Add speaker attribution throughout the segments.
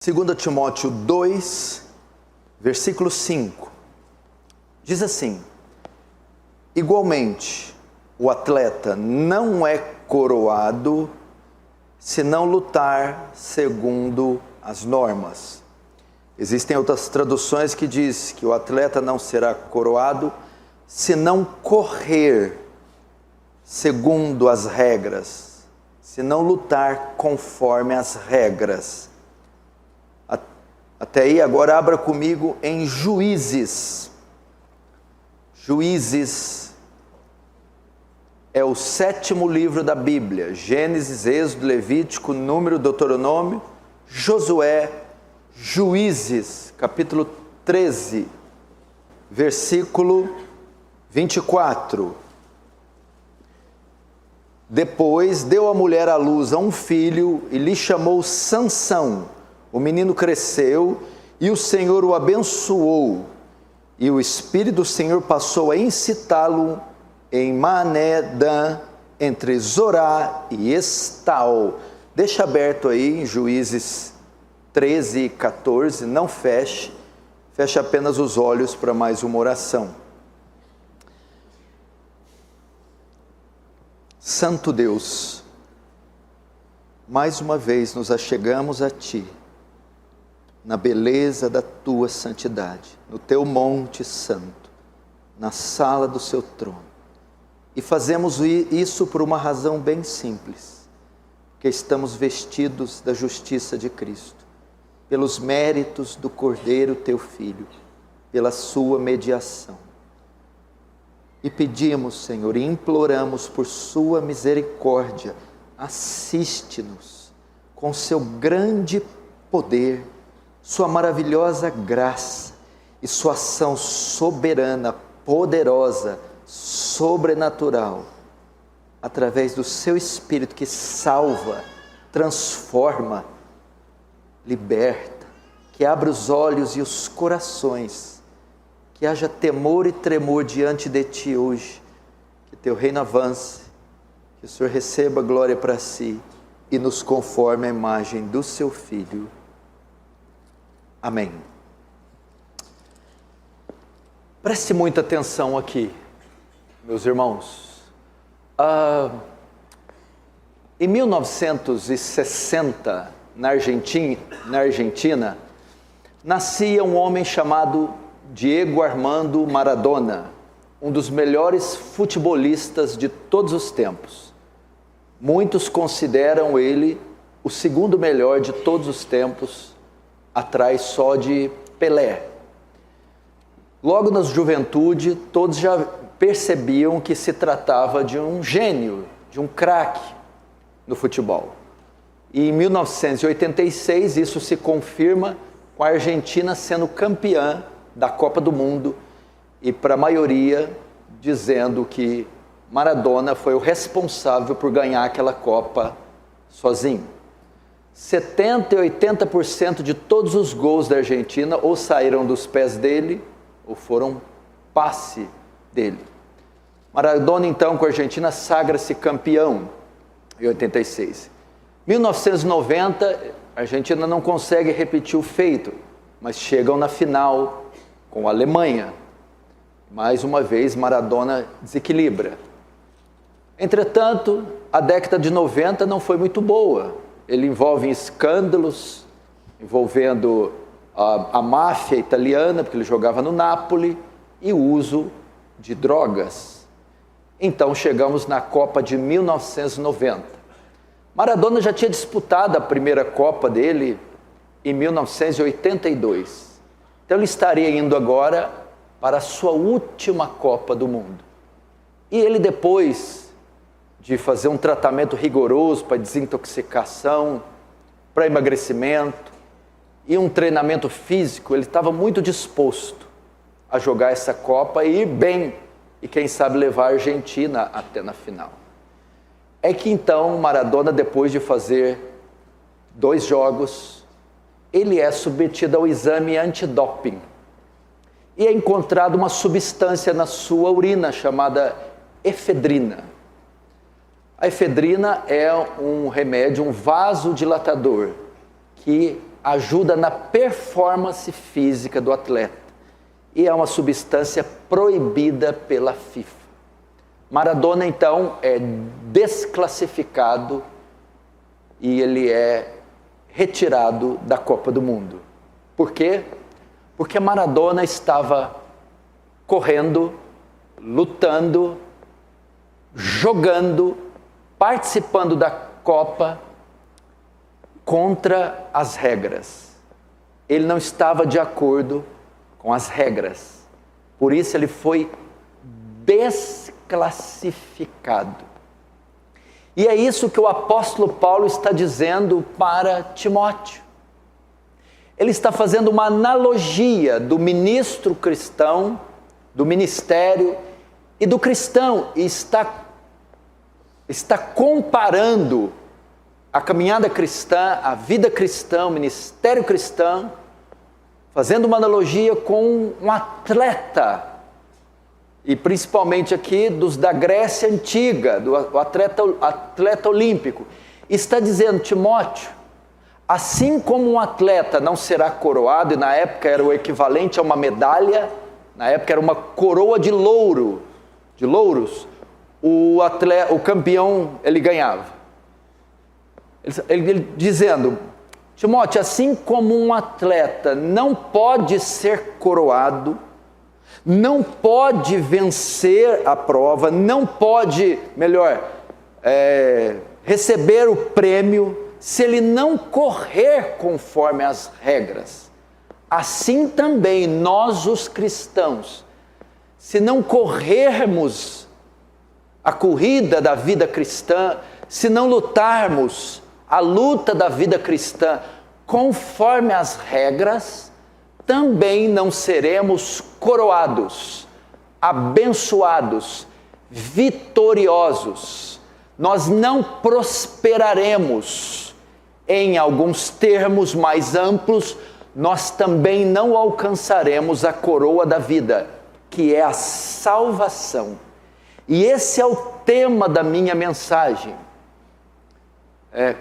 Speaker 1: 2 Timóteo 2, versículo 5, diz assim: igualmente, o atleta não é coroado se não lutar segundo as normas. Existem outras traduções que diz que o atleta não será coroado se não correr segundo as regras, se não lutar conforme as regras. Até aí, agora abra comigo em Juízes. Juízes é o 7º livro da Bíblia. Gênesis, Êxodo, Levítico, Número, Deuteronômio, Josué, Juízes, capítulo 13, versículo 24. Depois deu a mulher à luz a um filho e lhe chamou Sansão. O menino cresceu e o Senhor o abençoou, e o Espírito do Senhor passou a incitá-lo em Mané-dan, entre Zorá e Estaol. Deixa aberto aí em Juízes 13 e 14, não feche, feche apenas os olhos para mais uma oração. Santo Deus, mais uma vez nos achegamos a Ti, na beleza da Tua santidade, no Teu monte santo, na sala do Seu trono. E fazemos isso por uma razão bem simples, porque estamos vestidos da justiça de Cristo, pelos méritos do Cordeiro Teu Filho, pela Sua mediação. E pedimos, Senhor, e imploramos por Sua misericórdia, assiste-nos com Seu grande poder, Sua maravilhosa graça e Sua ação soberana, poderosa, sobrenatural, através do Seu Espírito que salva, transforma, liberta, que abre os olhos e os corações, que haja temor e tremor diante de Ti hoje, que Teu reino avance, que o Senhor receba glória para Si e nos conforme à imagem do Seu Filho. Amém. Preste muita atenção aqui, meus irmãos. Em 1960, na Argentina, nascia um homem chamado Diego Armando Maradona, um dos melhores futebolistas de todos os tempos. Muitos consideram ele o segundo melhor de todos os tempos, atrás só de Pelé. Logo na juventude, todos já percebiam que se tratava de um gênio, de um craque no futebol. E em 1986 isso se confirma com a Argentina sendo campeã da Copa do Mundo e para a maioria dizendo que Maradona foi o responsável por ganhar aquela Copa sozinho. 70% e 80% de todos os gols da Argentina ou saíram dos pés dele ou foram passe dele. Maradona, então, com a Argentina, sagra-se campeão em 86. 1990, a Argentina não consegue repetir o feito, mas chegam na final com a Alemanha. Mais uma vez, Maradona desequilibra. Entretanto, a década de 90 não foi muito boa. Ele envolve escândalos, envolvendo a máfia italiana, porque ele jogava no Napoli, e o uso de drogas. Então chegamos na Copa de 1990. Maradona já tinha disputado a primeira Copa dele em 1982. Então ele estaria indo agora para a sua última Copa do Mundo. E ele, depois de fazer um tratamento rigoroso para desintoxicação, para emagrecimento e um treinamento físico, ele estava muito disposto a jogar essa Copa e ir bem, e quem sabe levar a Argentina até na final. É que então Maradona, depois de fazer 2 jogos, ele é submetido ao exame antidoping e é encontrada uma substância na sua urina chamada efedrina. A efedrina é um remédio, um vasodilatador, que ajuda na performance física do atleta e é uma substância proibida pela FIFA. Maradona, então, é desclassificado e ele é retirado da Copa do Mundo. Por quê? Porque Maradona estava correndo, lutando, jogando, participando da Copa contra as regras. Ele não estava de acordo com as regras. Por isso ele foi desclassificado. E é isso que o apóstolo Paulo está dizendo para Timóteo. Ele está fazendo uma analogia do ministro cristão, do ministério e do cristão, e está comparando a caminhada cristã, a vida cristã, o ministério cristão, fazendo uma analogia com um atleta, e principalmente aqui dos da Grécia Antiga, do atleta olímpico. Está dizendo, Timóteo, assim como um atleta não será coroado, e na época era o equivalente a uma medalha, na época era uma coroa de louros, o campeão ele ganhava. Ele dizendo, Timóteo, assim como um atleta não pode ser coroado, não pode vencer a prova, não pode, receber o prêmio se ele não correr conforme as regras. Assim também nós, os cristãos, se não corrermos a corrida da vida cristã, se não lutarmos a luta da vida cristã conforme as regras, também não seremos coroados, abençoados, vitoriosos. Nós não prosperaremos. Em alguns termos mais amplos, nós também não alcançaremos a coroa da vida, que é a salvação. E esse é o tema da minha mensagem.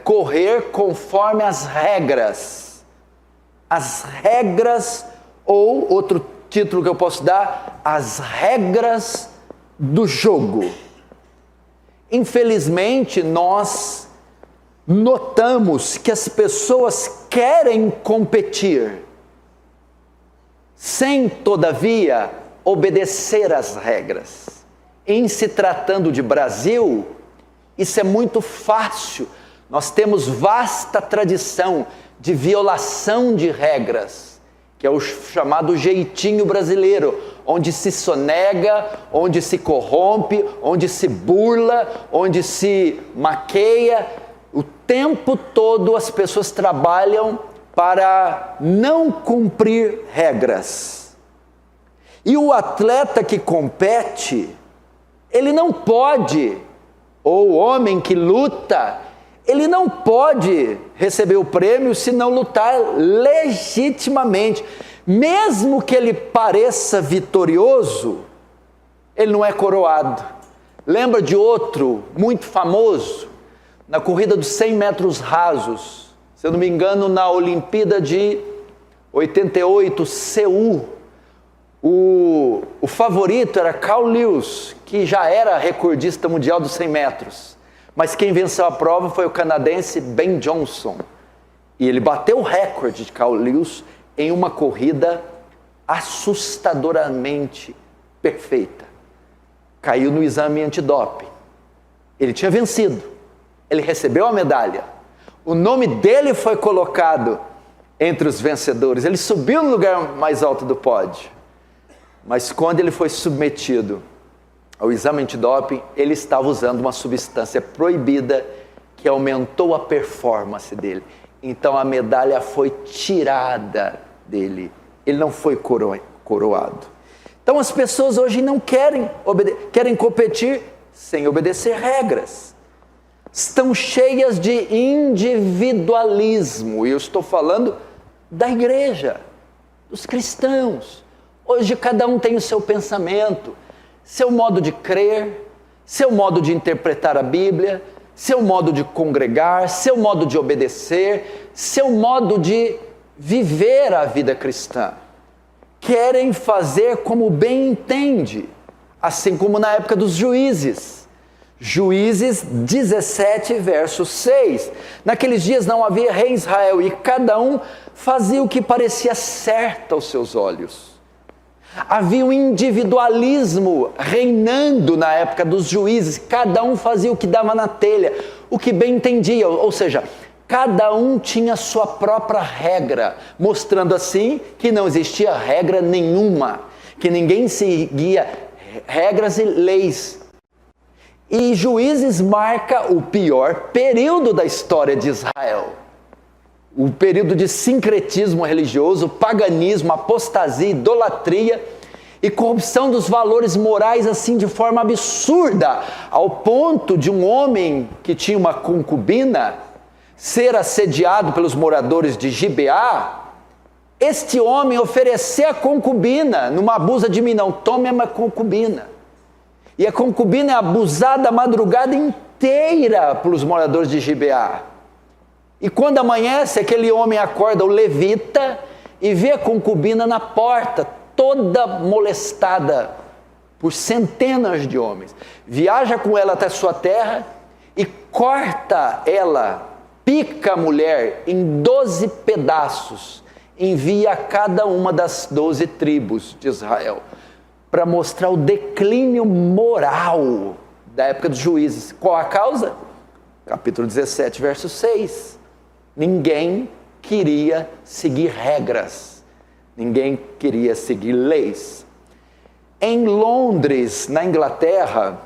Speaker 1: Correr conforme as regras. As regras, ou outro título que eu posso dar, as regras do jogo. Infelizmente, nós notamos que as pessoas querem competir, sem, todavia, obedecer às regras. Em se tratando de Brasil, isso é muito fácil. Nós temos vasta tradição de violação de regras, que é o chamado jeitinho brasileiro, onde se sonega, onde se corrompe, onde se burla, onde se maqueia. O tempo todo as pessoas trabalham para não cumprir regras. E o atleta que compete, ele não pode, ou o homem que luta, ele não pode receber o prêmio se não lutar legitimamente. Mesmo que ele pareça vitorioso, ele não é coroado. Lembra de outro muito famoso? Na corrida dos 100 metros rasos, se eu não me engano, na Olimpíada de 88, Seul, o favorito era Carl Lewis, que já era recordista mundial dos 100 metros. Mas quem venceu a prova foi o canadense Ben Johnson. E ele bateu o recorde de Carl Lewis em uma corrida assustadoramente perfeita. Caiu no exame antidoping. Ele tinha vencido. Ele recebeu a medalha. O nome dele foi colocado entre os vencedores. Ele subiu no lugar mais alto do pódio. Mas quando ele foi submetido ao exame antidoping, ele estava usando uma substância proibida que aumentou a performance dele. Então a medalha foi tirada dele. Ele não foi coroado. Então as pessoas hoje não querem competir sem obedecer regras. Estão cheias de individualismo. E eu estou falando da igreja, dos cristãos. Hoje cada um tem o seu pensamento, seu modo de crer, seu modo de interpretar a Bíblia, seu modo de congregar, seu modo de obedecer, seu modo de viver a vida cristã. Querem fazer como bem entende, assim como na época dos juízes. Juízes 17, verso 6. Naqueles dias não havia rei em Israel e cada um fazia o que parecia certo aos seus olhos. Havia um individualismo reinando na época dos juízes. Cada um fazia o que dava na telha, o que bem entendia. Ou seja, cada um tinha sua própria regra, mostrando assim que não existia regra nenhuma, que ninguém seguia regras e leis. E Juízes marca o pior período da história de Israel. O período de sincretismo religioso, paganismo, apostasia, idolatria e corrupção dos valores morais assim de forma absurda, ao ponto de um homem que tinha uma concubina ser assediado pelos moradores de Gibeá. Este homem oferecer a concubina, numa abusa de mim, não, tome a minha concubina. E a concubina é abusada a madrugada inteira pelos moradores de Gibeá. E quando amanhece, aquele homem acorda, o levita, e vê a concubina na porta, toda molestada por centenas de homens. Viaja com ela até sua terra e corta ela, pica a mulher em 12 pedaços, envia a cada uma das 12 tribos de Israel, para mostrar o declínio moral da época dos juízes. Qual a causa? Capítulo 17, verso 6. Ninguém queria seguir regras, ninguém queria seguir leis. Em Londres, na Inglaterra,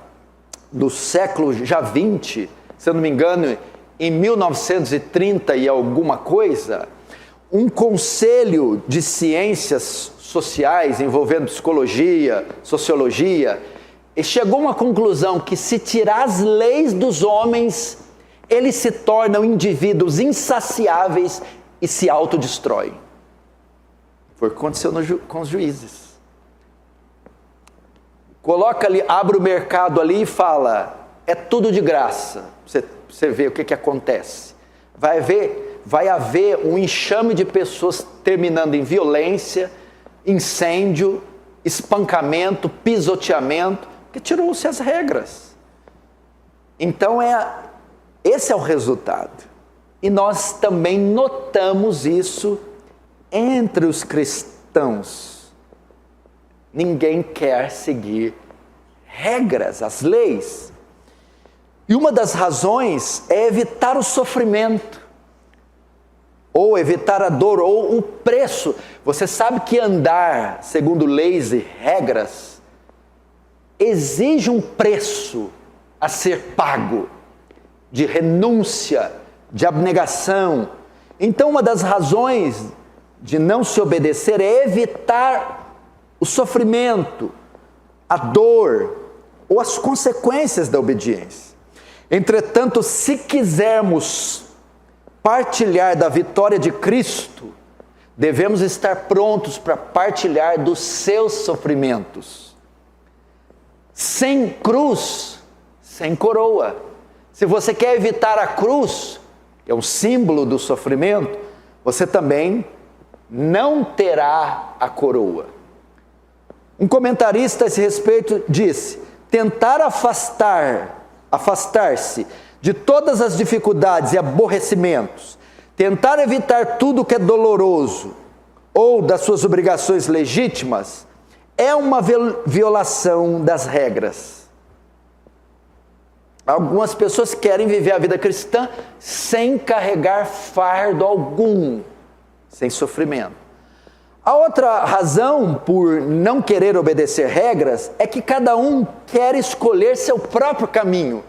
Speaker 1: do século já 20, se eu não me engano, em 1930 e alguma coisa, um conselho de ciências sociais envolvendo psicologia, sociologia, e chegou a uma conclusão que se tirar as leis dos homens, eles se tornam indivíduos insaciáveis e se autodestroem. Foi o que aconteceu com os juízes. Coloca ali, abre o mercado ali e fala, é tudo de graça. Você vê o que acontece. Vai haver um enxame de pessoas terminando em violência, incêndio, espancamento, pisoteamento, porque tirou-se as regras. Então esse é o resultado. E nós também notamos isso entre os cristãos. Ninguém quer seguir regras, as leis. E uma das razões é evitar o sofrimento, ou evitar a dor, ou o preço. Você sabe que andar segundo leis e regras exige um preço a ser pago, de renúncia, de abnegação. Então, uma das razões de não se obedecer é evitar o sofrimento, a dor ou as consequências da obediência. Entretanto, se quisermos partilhar da vitória de Cristo, devemos estar prontos para partilhar dos seus sofrimentos. Sem cruz, sem coroa. Se você quer evitar a cruz, que é um símbolo do sofrimento, você também não terá a coroa. Um comentarista a esse respeito disse: tentar afastar-se de todas as dificuldades e aborrecimentos, tentar evitar tudo que é doloroso ou das suas obrigações legítimas, é uma violação das regras. Algumas pessoas querem viver a vida cristã sem carregar fardo algum, sem sofrimento. A outra razão por não querer obedecer regras é que cada um quer escolher seu próprio caminho.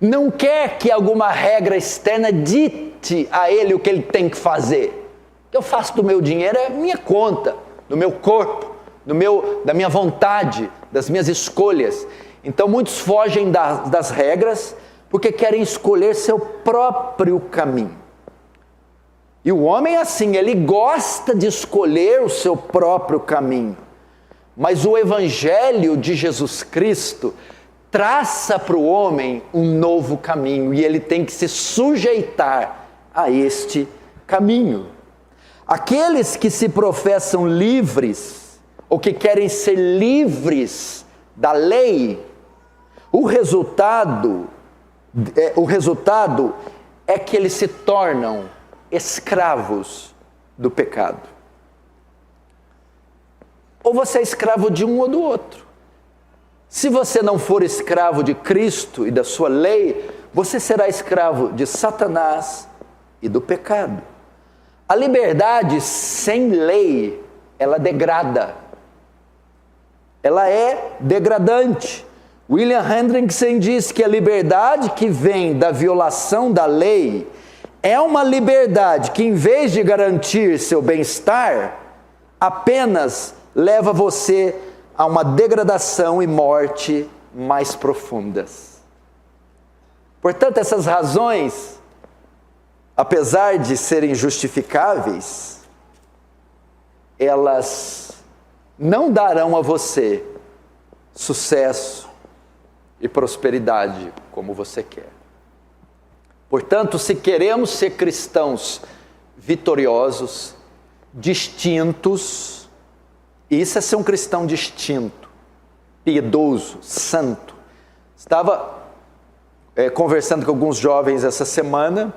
Speaker 1: Não quer que alguma regra externa dite a ele o que ele tem que fazer. O que eu faço do meu dinheiro é minha conta, do meu corpo, da minha vontade, das minhas escolhas. Então muitos fogem das regras porque querem escolher seu próprio caminho. E o homem é assim, ele gosta de escolher o seu próprio caminho. Mas o Evangelho de Jesus Cristo traça para o homem um novo caminho e ele tem que se sujeitar a este caminho. Aqueles que se professam livres, ou que querem ser livres da lei, o resultado é que eles se tornam escravos do pecado. Ou você é escravo de um ou do outro. Se você não for escravo de Cristo e da sua lei, você será escravo de Satanás e do pecado. A liberdade sem lei, ela degrada. Ela é degradante. William Hendrickson diz que a liberdade que vem da violação da lei é uma liberdade que, em vez de garantir seu bem-estar, apenas leva você a uma degradação e morte mais profundas. Portanto, essas razões, apesar de serem justificáveis, elas não darão a você sucesso e prosperidade como você quer. Portanto, se queremos ser cristãos vitoriosos, distintos, e isso é ser um cristão distinto, piedoso, santo. Estava conversando com alguns jovens essa semana,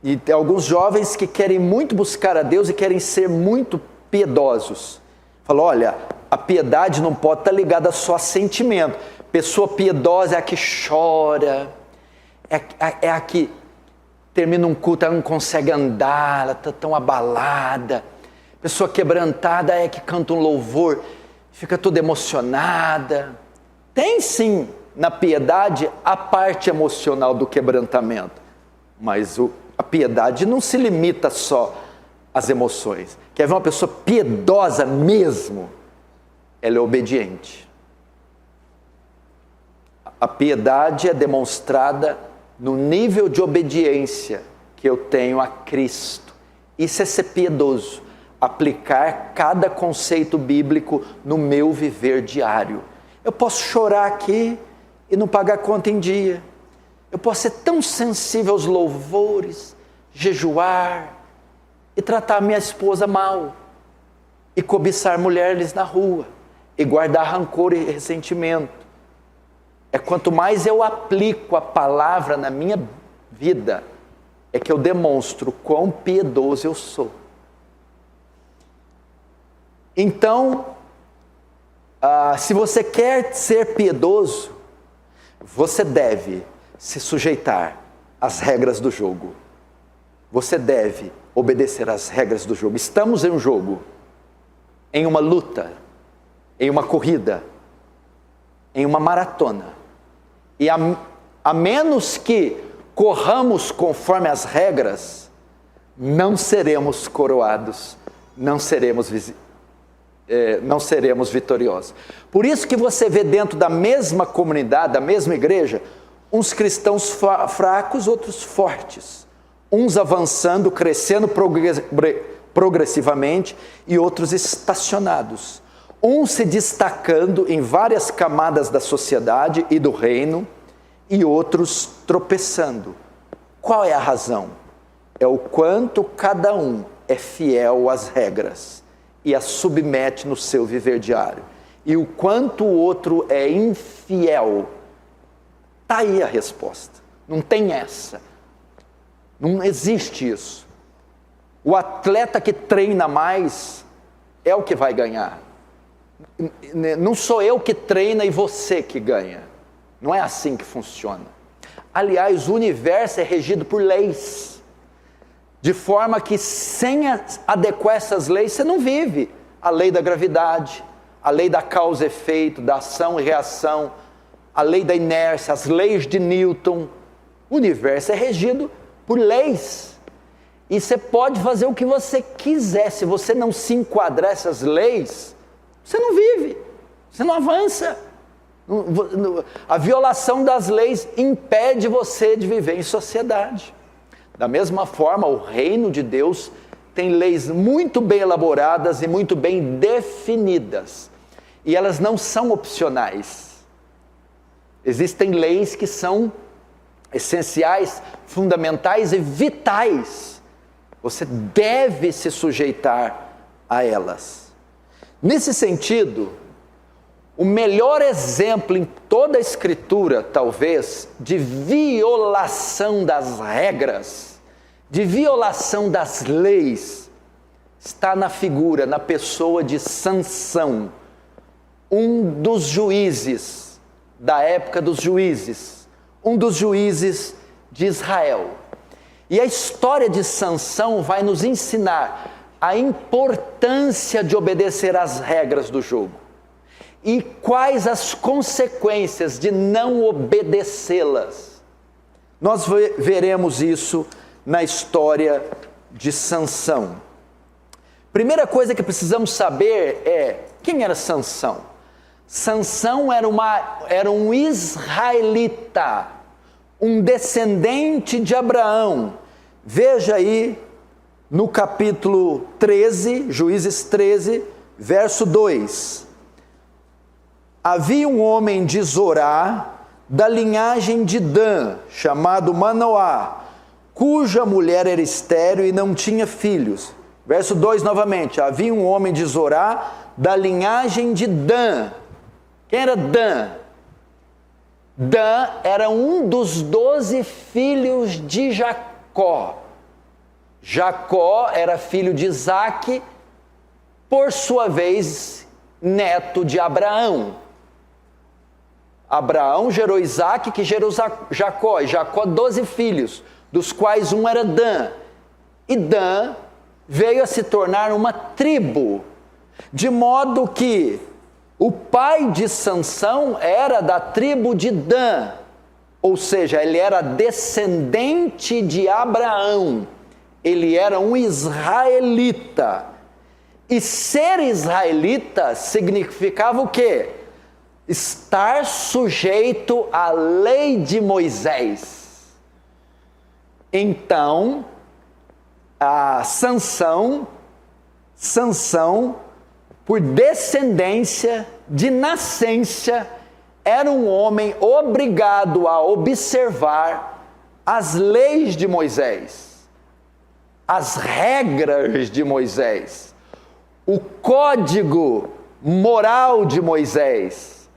Speaker 1: e tem alguns jovens que querem muito buscar a Deus e querem ser muito piedosos. Falou, olha, a piedade não pode estar ligada só a sentimento. Pessoa piedosa é a que chora, é a que termina um culto, ela não consegue andar, ela está tão abalada. Pessoa quebrantada é a que canta um louvor, fica toda emocionada. Tem sim, na piedade, a parte emocional do quebrantamento, mas a piedade não se limita só às emoções. Quer ver uma pessoa piedosa mesmo? Ela é obediente. A piedade é demonstrada no nível de obediência que eu tenho a Cristo. Isso é ser piedoso, aplicar cada conceito bíblico no meu viver diário. Eu posso chorar aqui e não pagar conta em dia. Eu posso ser tão sensível aos louvores, jejuar e tratar minha esposa mal, e cobiçar mulheres na rua, e guardar rancor e ressentimento. É quanto mais eu aplico a palavra na minha vida, é que eu demonstro quão piedoso eu sou. Então, se você quer ser piedoso, você deve se sujeitar às regras do jogo. Você deve obedecer às regras do jogo. Estamos em um jogo, em uma luta, em uma corrida, em uma maratona. E a menos que corramos conforme as regras, não seremos coroados, não seremos vitoriosos. Por isso que você vê dentro da mesma comunidade, da mesma igreja, uns cristãos fracos, outros fortes. Uns avançando, crescendo progressivamente e outros estacionados. Uns se destacando em várias camadas da sociedade e do reino e outros tropeçando. Qual é a razão? É o quanto cada um é fiel às regras e as submete no seu viver diário. E o quanto o outro é infiel. Está aí a resposta. Não tem essa. Não existe isso. O atleta que treina mais é o que vai ganhar. Não sou eu que treina e você que ganha. Não é assim que funciona. Aliás, o universo é regido por leis. De forma que sem adequar essas leis, você não vive. A lei da gravidade, a lei da causa e efeito, da ação e reação, a lei da inércia, as leis de Newton. O universo é regido por leis. E você pode fazer o que você quiser. Se você não se enquadrar essas leis, você não vive, você não avança. A violação das leis impede você de viver em sociedade. Da mesma forma, o reino de Deus tem leis muito bem elaboradas e muito bem definidas. E elas não são opcionais. Existem leis que são essenciais, fundamentais e vitais. Você deve se sujeitar a elas. Nesse sentido, o melhor exemplo em toda a Escritura, talvez, de violação das regras, de violação das leis, está na figura, na pessoa de Sansão, um dos juízes da época dos juízes, um dos juízes de Israel. E a história de Sansão vai nos ensinar a importância de obedecer às regras do jogo e quais as consequências de não obedecê-las. Nós veremos isso na história de Sansão. Primeira coisa que precisamos saber é, quem era Sansão? Sansão era um israelita, um descendente de Abraão. Veja aí no capítulo 13, Juízes 13, verso 2. Havia um homem de Zorá, da linhagem de Dan, chamado Manoá, cuja mulher era estéril e não tinha filhos. Verso 2 novamente. Havia um homem de Zorá, da linhagem de Dan. Quem era Dan? Dan era um dos 12 filhos de Jacó. Jacó era filho de Isaque, por sua vez, neto de Abraão. Abraão gerou Isaque, que gerou Jacó, e Jacó 12 filhos, dos quais um era Dan. E Dan veio a se tornar uma tribo, de modo que o pai de Sansão era da tribo de Dan, ou seja, ele era descendente de Abraão, ele era um israelita. E ser israelita significava o quê? Estar sujeito à lei de Moisés. Então, Sansão, por descendência, de nascença, era um homem obrigado a observar as leis de Moisés, as regras de Moisés, o código moral de Moisés,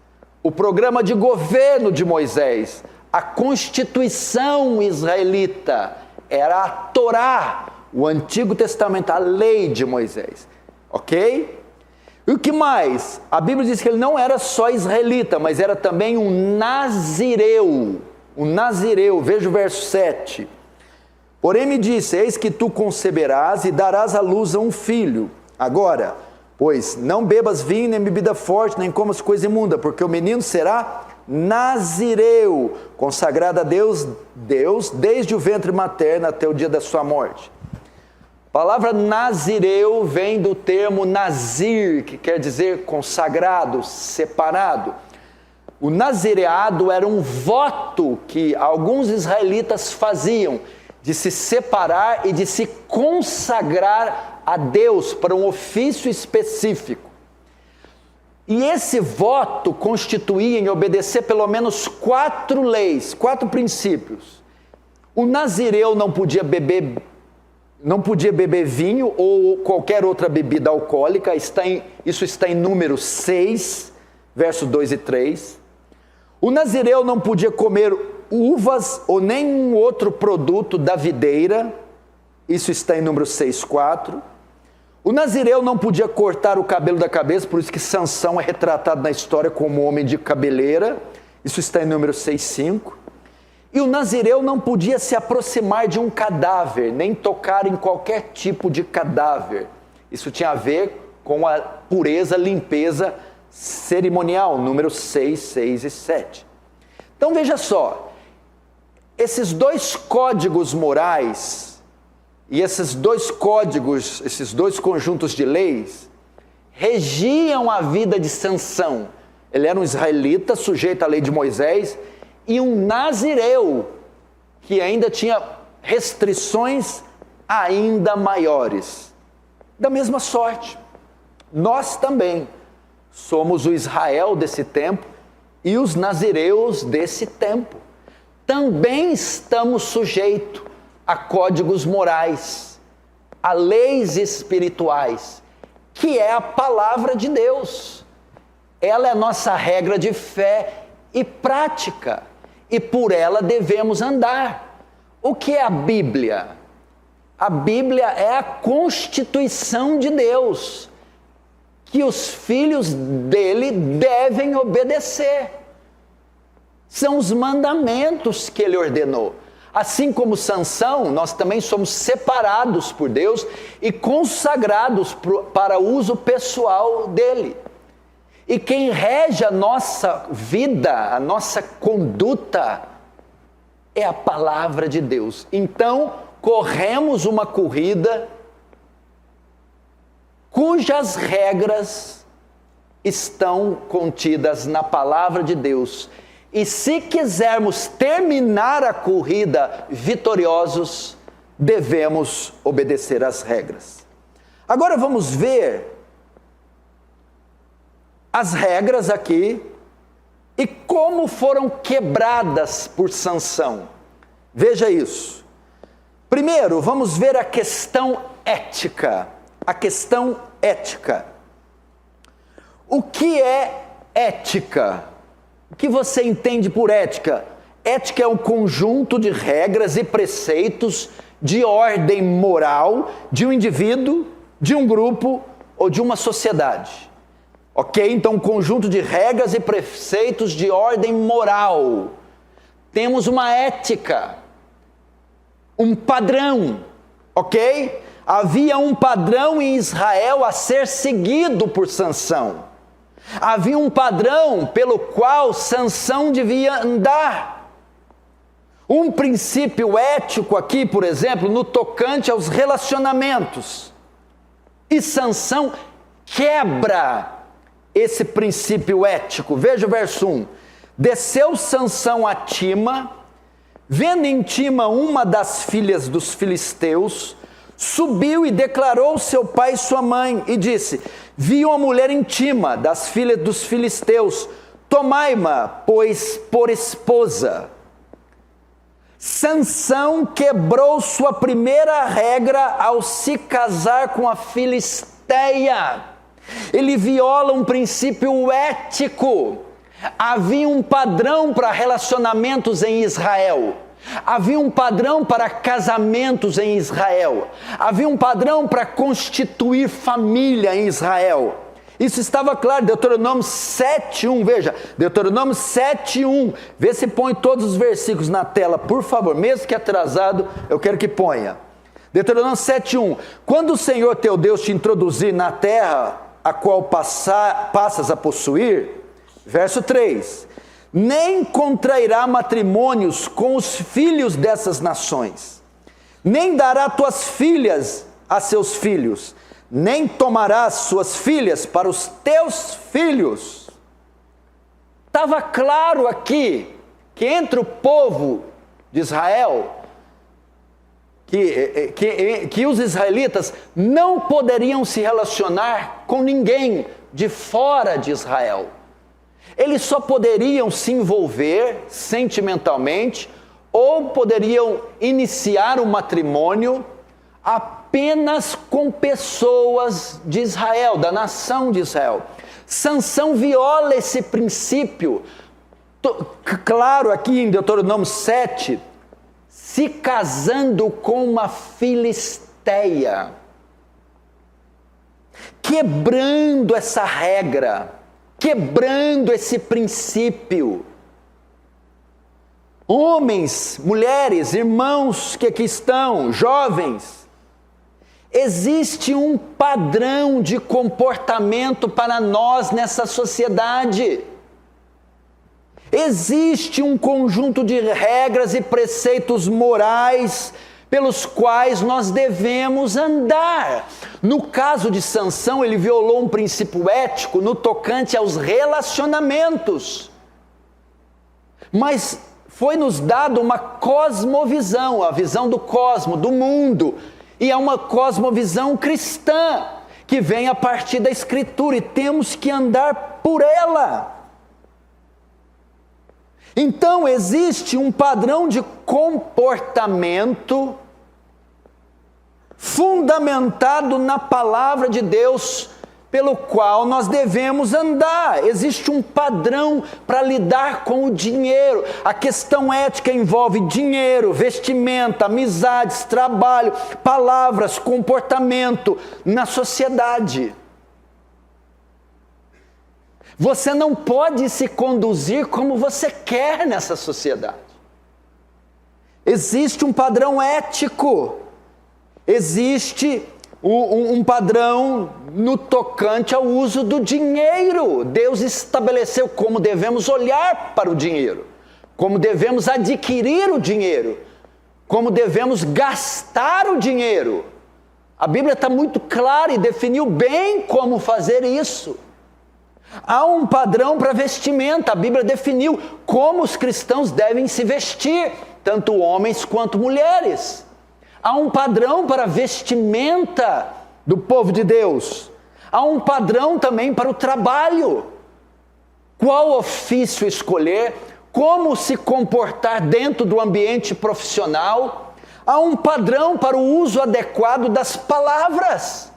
Speaker 1: o programa de governo de Moisés, a Constituição israelita, era a Torá, o Antigo Testamento, a lei de Moisés, ok? E o que mais? A Bíblia diz que ele não era só israelita, mas era também um nazireu, veja o verso 7. Porém me disse, eis que tu conceberás e darás à luz a um filho. Agora, pois não bebas vinho, nem bebida forte, nem comas coisa imunda, porque o menino será nazireu, consagrado a Deus desde o ventre materno até o dia da sua morte. A palavra nazireu vem do termo nazir, que quer dizer consagrado, separado. O nazireado era um voto que alguns israelitas faziam de se separar e de se consagrar a Deus para um ofício específico. E esse voto constituía em obedecer pelo menos 4 leis, 4 princípios. O nazireu não podia beber vinho ou qualquer outra bebida alcoólica, isso está em Números 6, versos 2 e 3. O nazireu não podia comer uvas ou nenhum outro produto da videira, isso está em Números 6, 4. O nazireu não podia cortar o cabelo da cabeça, por isso que Sansão é retratado na história como homem de cabeleira, isso está em Números 6, 5. E o nazireu não podia se aproximar de um cadáver, nem tocar em qualquer tipo de cadáver. Isso tinha a ver com a pureza, limpeza cerimonial, números 6, 6 e 7. Então veja só, esses 2 códigos morais e esses 2 códigos, esses 2 conjuntos de leis, regiam a vida de Sansão. Ele era um israelita sujeito à lei de Moisés, e um nazireu, que ainda tinha restrições ainda maiores. Da mesma sorte, nós também somos o Israel desse tempo e os nazireus desse tempo. Também estamos sujeitos a códigos morais, a leis espirituais, que é a palavra de Deus. Ela é a nossa regra de fé e prática, e por ela devemos andar. O que é a Bíblia? A Bíblia é a Constituição de Deus, que os filhos dele devem obedecer. São os mandamentos que ele ordenou. Assim como Sansão, nós também somos separados por Deus e consagrados para uso pessoal dele. E quem rege a nossa vida, a nossa conduta, é a palavra de Deus. Então, corremos uma corrida cujas regras estão contidas na palavra de Deus. E se quisermos terminar a corrida vitoriosos, devemos obedecer às regras. Agora vamos ver as regras aqui e como foram quebradas por Sansão. Veja isso. Primeiro, vamos ver a questão ética. A questão ética. O que é ética? O que você entende por ética? Ética é um conjunto de regras e preceitos de ordem moral de um indivíduo, de um grupo ou de uma sociedade. Ok? Então, um conjunto de regras e preceitos de ordem moral. Temos uma ética, um padrão, ok? Havia um padrão em Israel a ser seguido por Sansão. Havia um padrão pelo qual Sansão devia andar. Um princípio ético aqui, por exemplo, no tocante aos relacionamentos. E Sansão quebra esse princípio ético. Veja o verso 1. Desceu Sansão a Tima, vendo em Tima uma das filhas dos filisteus, subiu e declarou seu pai e sua mãe, e disse: vi uma mulher em Tima, das filhas dos filisteus, tomai-ma, pois, por esposa. Sansão quebrou sua primeira regra ao se casar com a filisteia. Ele viola um princípio ético. Havia um padrão para relacionamentos em Israel. Havia um padrão para casamentos em Israel. Havia um padrão para constituir família em Israel. Isso estava claro, Deuteronômio 7:1, veja, Deuteronômio 7:1, vê se põe todos os versículos na tela, por favor, mesmo que atrasado, eu quero que ponha. Deuteronômio 7:1, quando o Senhor teu Deus te introduzir na terra a qual passas a possuir, verso 3, nem contrairá matrimônios com os filhos dessas nações, nem dará tuas filhas a seus filhos, nem tomarás suas filhas para os teus filhos. Estava claro aqui que entre o povo de Israel, que os israelitas não poderiam se relacionar com ninguém de fora de Israel. Eles só poderiam se envolver sentimentalmente ou poderiam iniciar um matrimônio apenas com pessoas de Israel, da nação de Israel. Sansão viola esse princípio, claro, aqui em Deuteronômio 7, se casando com uma filisteia, quebrando essa regra, quebrando esse princípio. Homens, mulheres, irmãos que aqui estão, jovens, existe um padrão de comportamento para nós nessa sociedade. Existe um conjunto de regras e preceitos morais pelos quais nós devemos andar. No caso de Sansão, ele violou um princípio ético no tocante aos relacionamentos. Mas foi-nos dado uma cosmovisão, a visão do cosmo, do mundo, e é uma cosmovisão cristã, que vem a partir da Escritura, e temos que andar por ela. Então existe um padrão de comportamento fundamentado na palavra de Deus, pelo qual nós devemos andar. Existe um padrão para lidar com o dinheiro. A questão ética envolve dinheiro, vestimenta, amizades, trabalho, palavras, comportamento na sociedade. Você não pode se conduzir como você quer nessa sociedade. Existe um padrão ético. Existe um padrão no tocante ao uso do dinheiro. Deus estabeleceu como devemos olhar para o dinheiro, como devemos adquirir o dinheiro, como devemos gastar o dinheiro. A Bíblia está muito clara e definiu bem como fazer isso. Há um padrão para vestimenta. A Bíblia definiu como os cristãos devem se vestir, tanto homens quanto mulheres. Há um padrão para a vestimenta do povo de Deus. Há um padrão também para o trabalho. Qual ofício escolher, como se comportar dentro do ambiente profissional. Há um padrão para o uso adequado das palavras.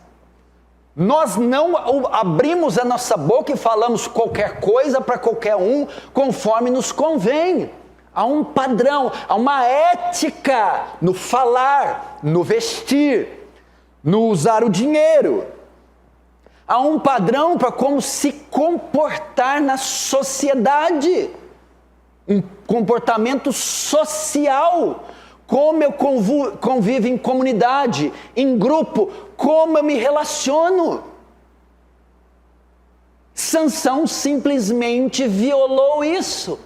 Speaker 1: Nós não abrimos a nossa boca e falamos qualquer coisa para qualquer um, conforme nos convém. Há um padrão, há uma ética no falar, no vestir, no usar o dinheiro. Há um padrão para como se comportar na sociedade. Um comportamento social. Como eu convivo em comunidade, em grupo, como eu me relaciono. Sansão simplesmente violou isso.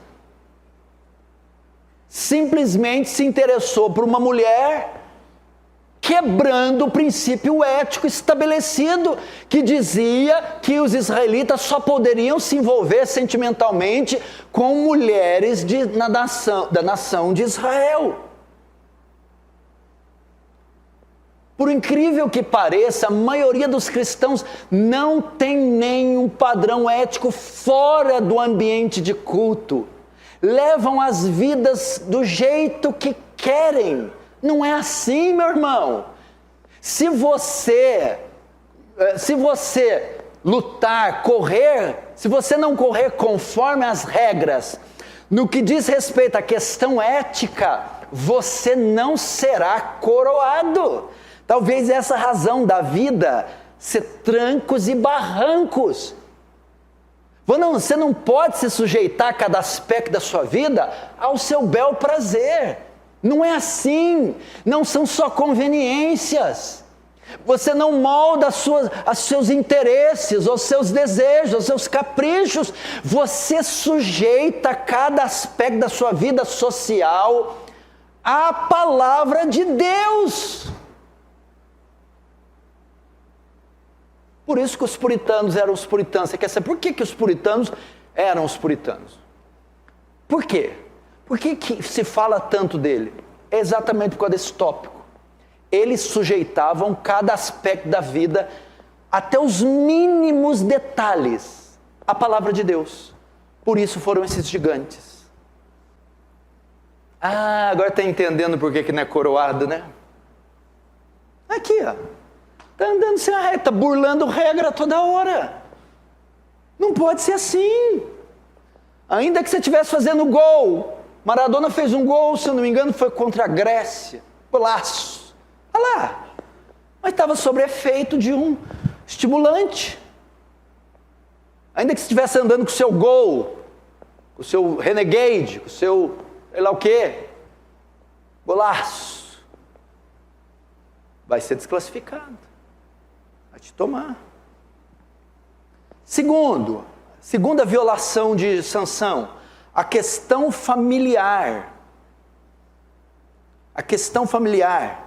Speaker 1: Simplesmente se interessou por uma mulher, quebrando o princípio ético estabelecido, que dizia que os israelitas só poderiam se envolver sentimentalmente com mulheres da nação de Israel. Por incrível que pareça, a maioria dos cristãos não tem nenhum padrão ético fora do ambiente de culto. Levam as vidas do jeito que querem. Não é assim, meu irmão. Se você lutar, correr, se você não correr conforme as regras, no que diz respeito à questão ética, você não será coroado. Talvez essa razão da vida ser trancos e barrancos. Você não pode se sujeitar a cada aspecto da sua vida ao seu bel prazer. Não é assim. Não são só conveniências. Você não molda os seus interesses, os seus desejos, os seus caprichos. Você sujeita cada aspecto da sua vida social à palavra de Deus. Por isso que os puritanos eram os puritanos. Você quer saber por que os puritanos eram os puritanos? Por quê? Por que se fala tanto dele? É exatamente por causa desse tópico. Eles sujeitavam cada aspecto da vida, até os mínimos detalhes, à palavra de Deus. Por isso foram esses gigantes. Ah, agora está entendendo por que não é coroado, né? Aqui, ó. Está andando sem a reta, burlando regra toda hora. Não pode ser assim. Ainda que você estivesse fazendo gol. Maradona fez um gol, se eu não me engano, foi contra a Grécia. Golaço. Olha lá. Mas estava sob efeito de um estimulante. Ainda que você estivesse andando com o seu gol, com o seu renegade, com o seu, sei lá o quê. Golaço. Vai ser desclassificado. Vai te tomar. Segunda violação de Sansão, a questão familiar. A questão familiar.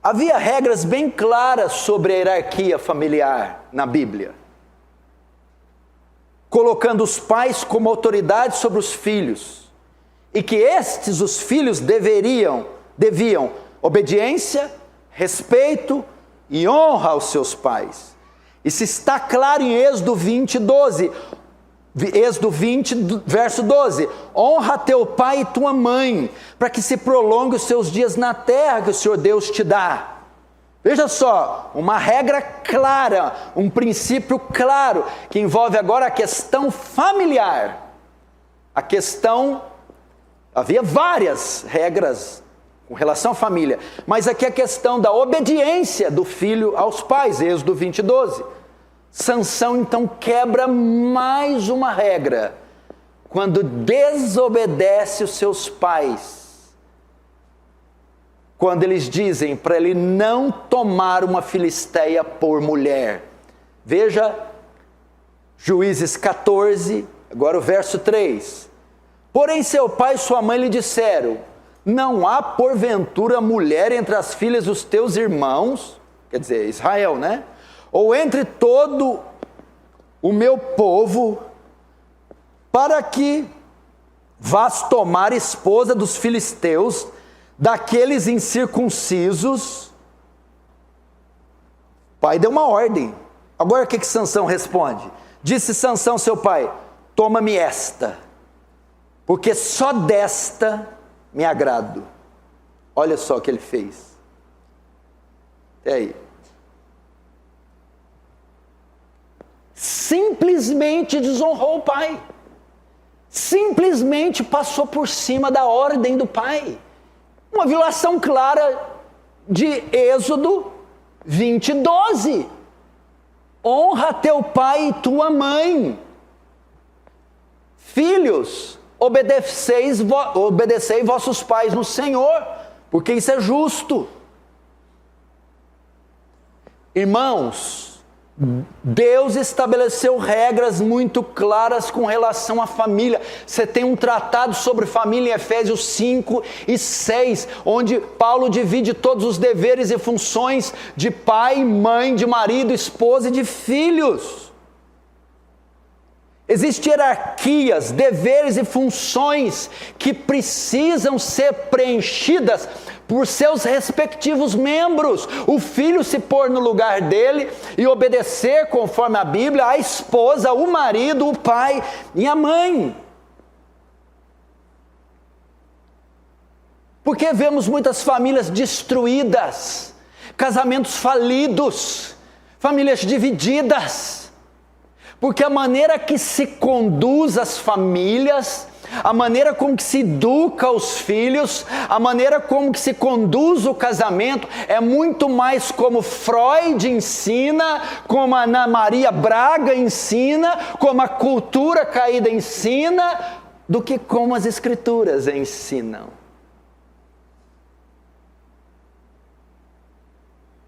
Speaker 1: Havia regras bem claras sobre a hierarquia familiar na Bíblia, colocando os pais como autoridade sobre os filhos, e que os filhos deviam obediência, respeito e honra aos seus pais. Isso está claro em Êxodo 20, 12. Êxodo 20, verso 12. Honra teu pai e tua mãe, para que se prolongue os seus dias na terra que o Senhor Deus te dá. Veja só, uma regra clara, um princípio claro, que envolve agora a questão familiar. Havia várias regras com relação à família, mas aqui a questão da obediência do filho aos pais, Êxodo 20:12. Sansão então quebra mais uma regra, quando desobedece os seus pais, quando eles dizem para ele não tomar uma filisteia por mulher. Veja, Juízes 14, agora o verso 3. Porém seu pai e sua mãe lhe disseram: não há porventura mulher entre as filhas dos teus irmãos, quer dizer, Israel, né? Ou entre todo o meu povo, para que vás tomar esposa dos filisteus, daqueles incircuncisos. O pai deu uma ordem. Agora o que Sansão responde? Disse Sansão seu pai: toma-me esta, porque só desta me agrado. Olha só o que ele fez. E aí? Simplesmente desonrou o pai. Simplesmente passou por cima da ordem do pai. Uma violação clara de Êxodo 20:12. Honra teu pai e tua mãe. Filhos, obedecei vossos pais no Senhor, porque isso é justo. Irmãos, Deus estabeleceu regras muito claras com relação à família. Você tem um tratado sobre família em Efésios 5 e 6, onde Paulo divide todos os deveres e funções de pai, mãe, de marido, esposa e de filhos. Existem hierarquias, deveres e funções que precisam ser preenchidas por seus respectivos membros. O filho se pôr no lugar dele e obedecer conforme a Bíblia, a esposa, o marido, o pai e a mãe. Porque vemos muitas famílias destruídas, casamentos falidos, famílias divididas. Porque a maneira que se conduz as famílias, a maneira como que se educa os filhos, a maneira como que se conduz o casamento, é muito mais como Freud ensina, como a Ana Maria Braga ensina, como a cultura caída ensina, do que como as Escrituras ensinam.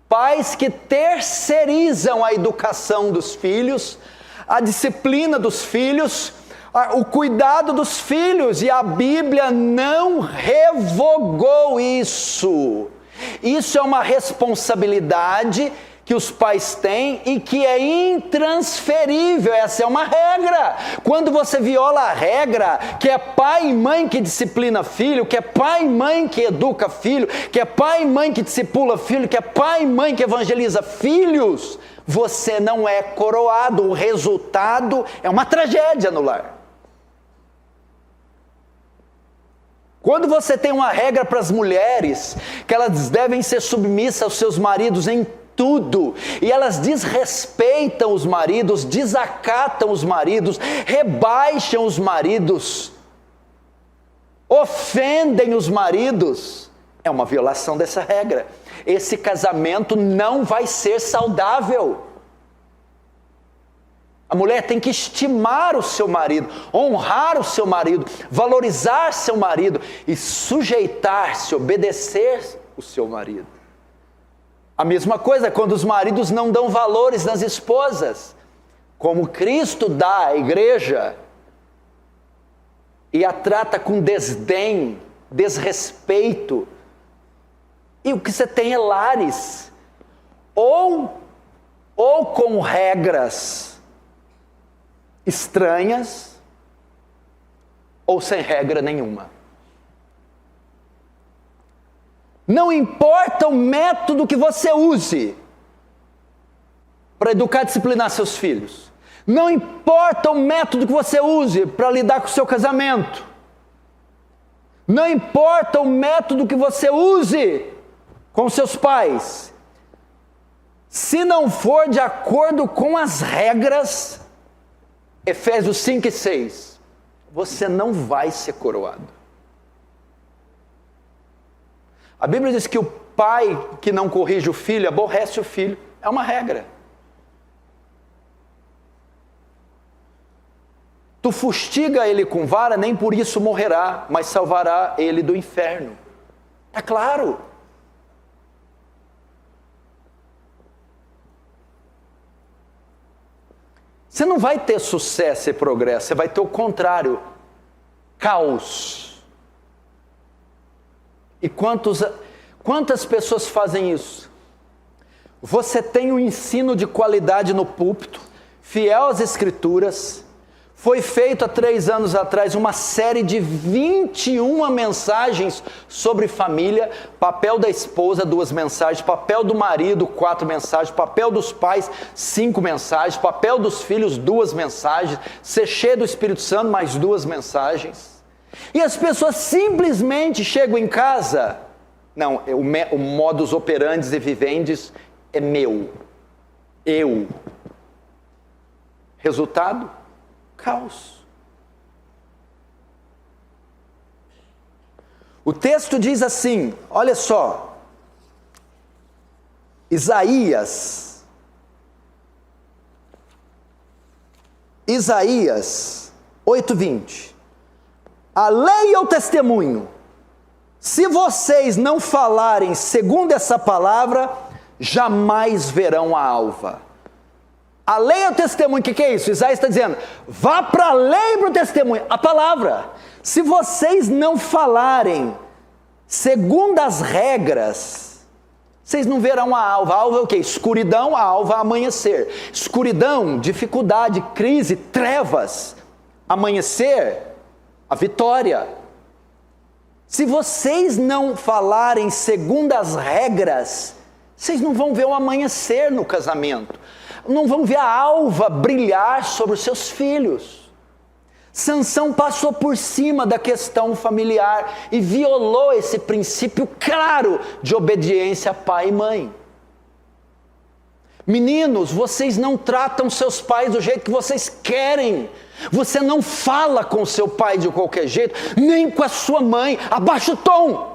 Speaker 1: Pais que terceirizam a educação dos filhos, a disciplina dos filhos, o cuidado dos filhos, e a Bíblia não revogou isso. Isso é uma responsabilidade que os pais têm e que é intransferível. Essa é uma regra. Quando você viola a regra, que é pai e mãe que disciplina filho, que é pai e mãe que educa filho, que é pai e mãe que discipula filho, que é pai e mãe que evangeliza filhos, você não é coroado. O resultado é uma tragédia no lar. Quando você tem uma regra para as mulheres, que elas devem ser submissas aos seus maridos em tudo, e elas desrespeitam os maridos, desacatam os maridos, rebaixam os maridos, ofendem os maridos, é uma violação dessa regra. Esse casamento não vai ser saudável. A mulher tem que estimar o seu marido, honrar o seu marido, valorizar seu marido e sujeitar-se, obedecer o seu marido. A mesma coisa quando os maridos não dão valores nas esposas, como Cristo dá à igreja, e a trata com desdém, desrespeito. E o que você tem é lares, ou com regras estranhas, ou sem regra nenhuma. Não importa o método que você use para educar e disciplinar seus filhos. Não importa o método que você use para lidar com o seu casamento. Não importa o método que você use com seus pais. se não for de acordo com as regras, Efésios 5 e 6, você não vai ser coroado. A Bíblia diz que o pai que não corrige o filho, aborrece o filho. É uma regra. Tu fustiga ele com vara, nem por isso morrerá, mas salvará ele do inferno. É claro. Você não vai ter sucesso e progresso, você vai ter o contrário, caos. E quantas pessoas fazem isso? Você tem um ensino de qualidade no púlpito, fiel às Escrituras. Foi feito há 3 anos atrás uma série de 21 mensagens sobre família, papel da esposa, 2 mensagens, papel do marido, 4 mensagens, papel dos pais, 5 mensagens, papel dos filhos, 2 mensagens, ser cheio do Espírito Santo, mais 2 mensagens. E as pessoas simplesmente chegam em casa, não, o modus operandi e vivendi é meu, eu. Resultado? Caos. O texto diz assim, olha só, Isaías 8:20, a lei é o testemunho, se vocês não falarem segundo essa palavra, jamais verão a alva. A lei é o testemunho, o que é isso? Isaías está dizendo, vá para a lei e para o testemunho, a palavra. Se vocês não falarem segundo as regras, vocês não verão a alva. A alva é o quê? Escuridão, a alva é amanhecer. Escuridão, dificuldade, crise, trevas. Amanhecer, a vitória. Se vocês não falarem segundo as regras, vocês não vão ver o amanhecer no casamento. Não vão ver a alva brilhar sobre os seus filhos. Sansão passou por cima da questão familiar e violou esse princípio claro de obediência a pai e mãe. Meninos, vocês não tratam seus pais do jeito que vocês querem. Você não fala com seu pai de qualquer jeito, nem com a sua mãe. Abaixa o tom.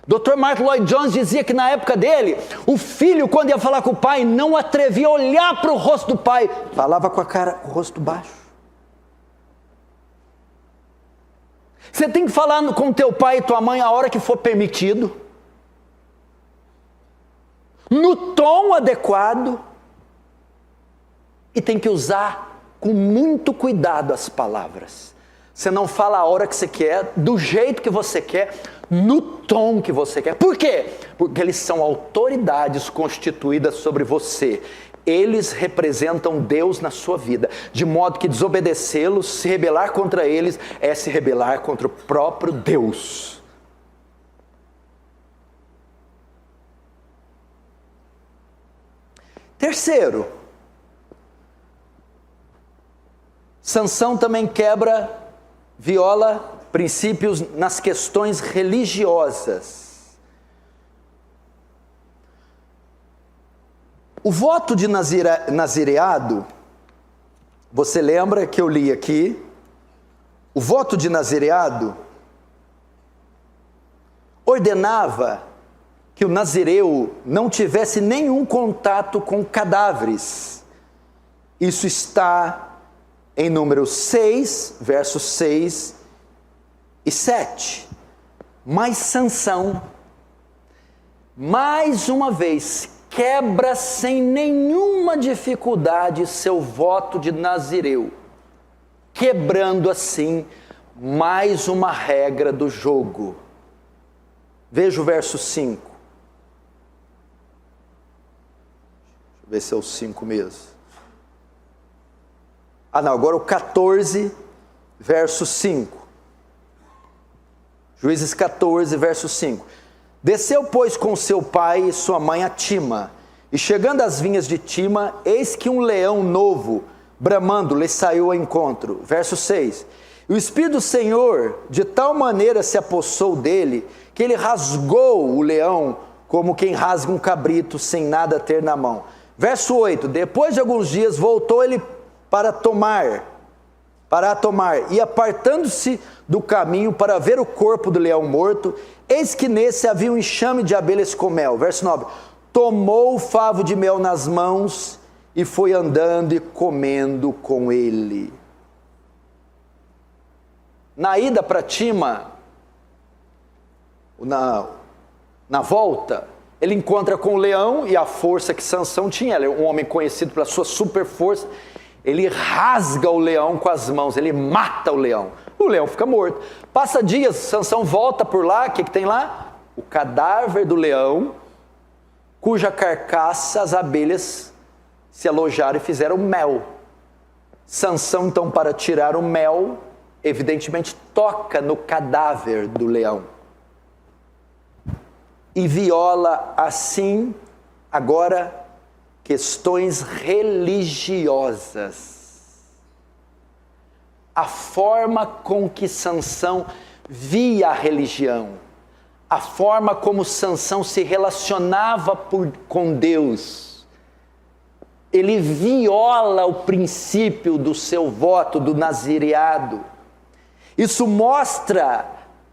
Speaker 1: Dr. Martin Lloyd Jones dizia que na época dele, o filho, quando ia falar com o pai, não atrevia a olhar para o rosto do pai, falava com o rosto baixo. Você tem que falar com teu pai e tua mãe a hora que for permitido, no tom adequado, e tem que usar com muito cuidado as palavras. Você não fala a hora que você quer, do jeito que você quer, no tom que você quer. Por quê? Porque eles são autoridades constituídas sobre você. Eles representam Deus na sua vida, de modo que desobedecê-los, se rebelar contra eles, é se rebelar contra o próprio Deus. Terceiro, Sansão também viola princípios nas questões religiosas. O voto de nazireado, você lembra que eu li aqui? O voto de nazireado ordenava que o nazireu não tivesse nenhum contato com cadáveres. Isso está em Números 6, versos 6 e 7. Mas Sansão, mais uma vez, quebra sem nenhuma dificuldade seu voto de nazireu, quebrando assim mais uma regra do jogo. Veja o verso 5. Deixa eu ver se é o 5 mesmo. Não, agora o 14, verso 5. Juízes 14, verso 5. Desceu, pois, com seu pai e sua mãe a Tima, e chegando às vinhas de Tima, eis que um leão novo, bramando, lhe saiu ao encontro. Verso 6. E o Espírito do Senhor, de tal maneira se apossou dele, que ele rasgou o leão como quem rasga um cabrito sem nada ter na mão. Verso 8, depois de alguns dias voltou ele para a tomar, e apartando-se do caminho para ver o corpo do leão morto, eis que nesse havia um enxame de abelhas com mel. Verso 9, tomou o favo de mel nas mãos e foi andando e comendo com ele. Na ida para Tima, na volta, ele encontra com o leão e a força que Sansão tinha. Ele é um homem conhecido pela sua super força. Ele rasga o leão com as mãos, ele mata o leão fica morto. Passa dias, Sansão volta por lá, o que tem lá? O cadáver do leão, cuja carcaça as abelhas se alojaram e fizeram mel. Sansão então, para tirar o mel, evidentemente toca no cadáver do leão e viola assim agora questões religiosas. A forma com que Sansão via a religião, a forma como Sansão se relacionava com Deus, ele viola o princípio do seu voto, do nazireado. Isso mostra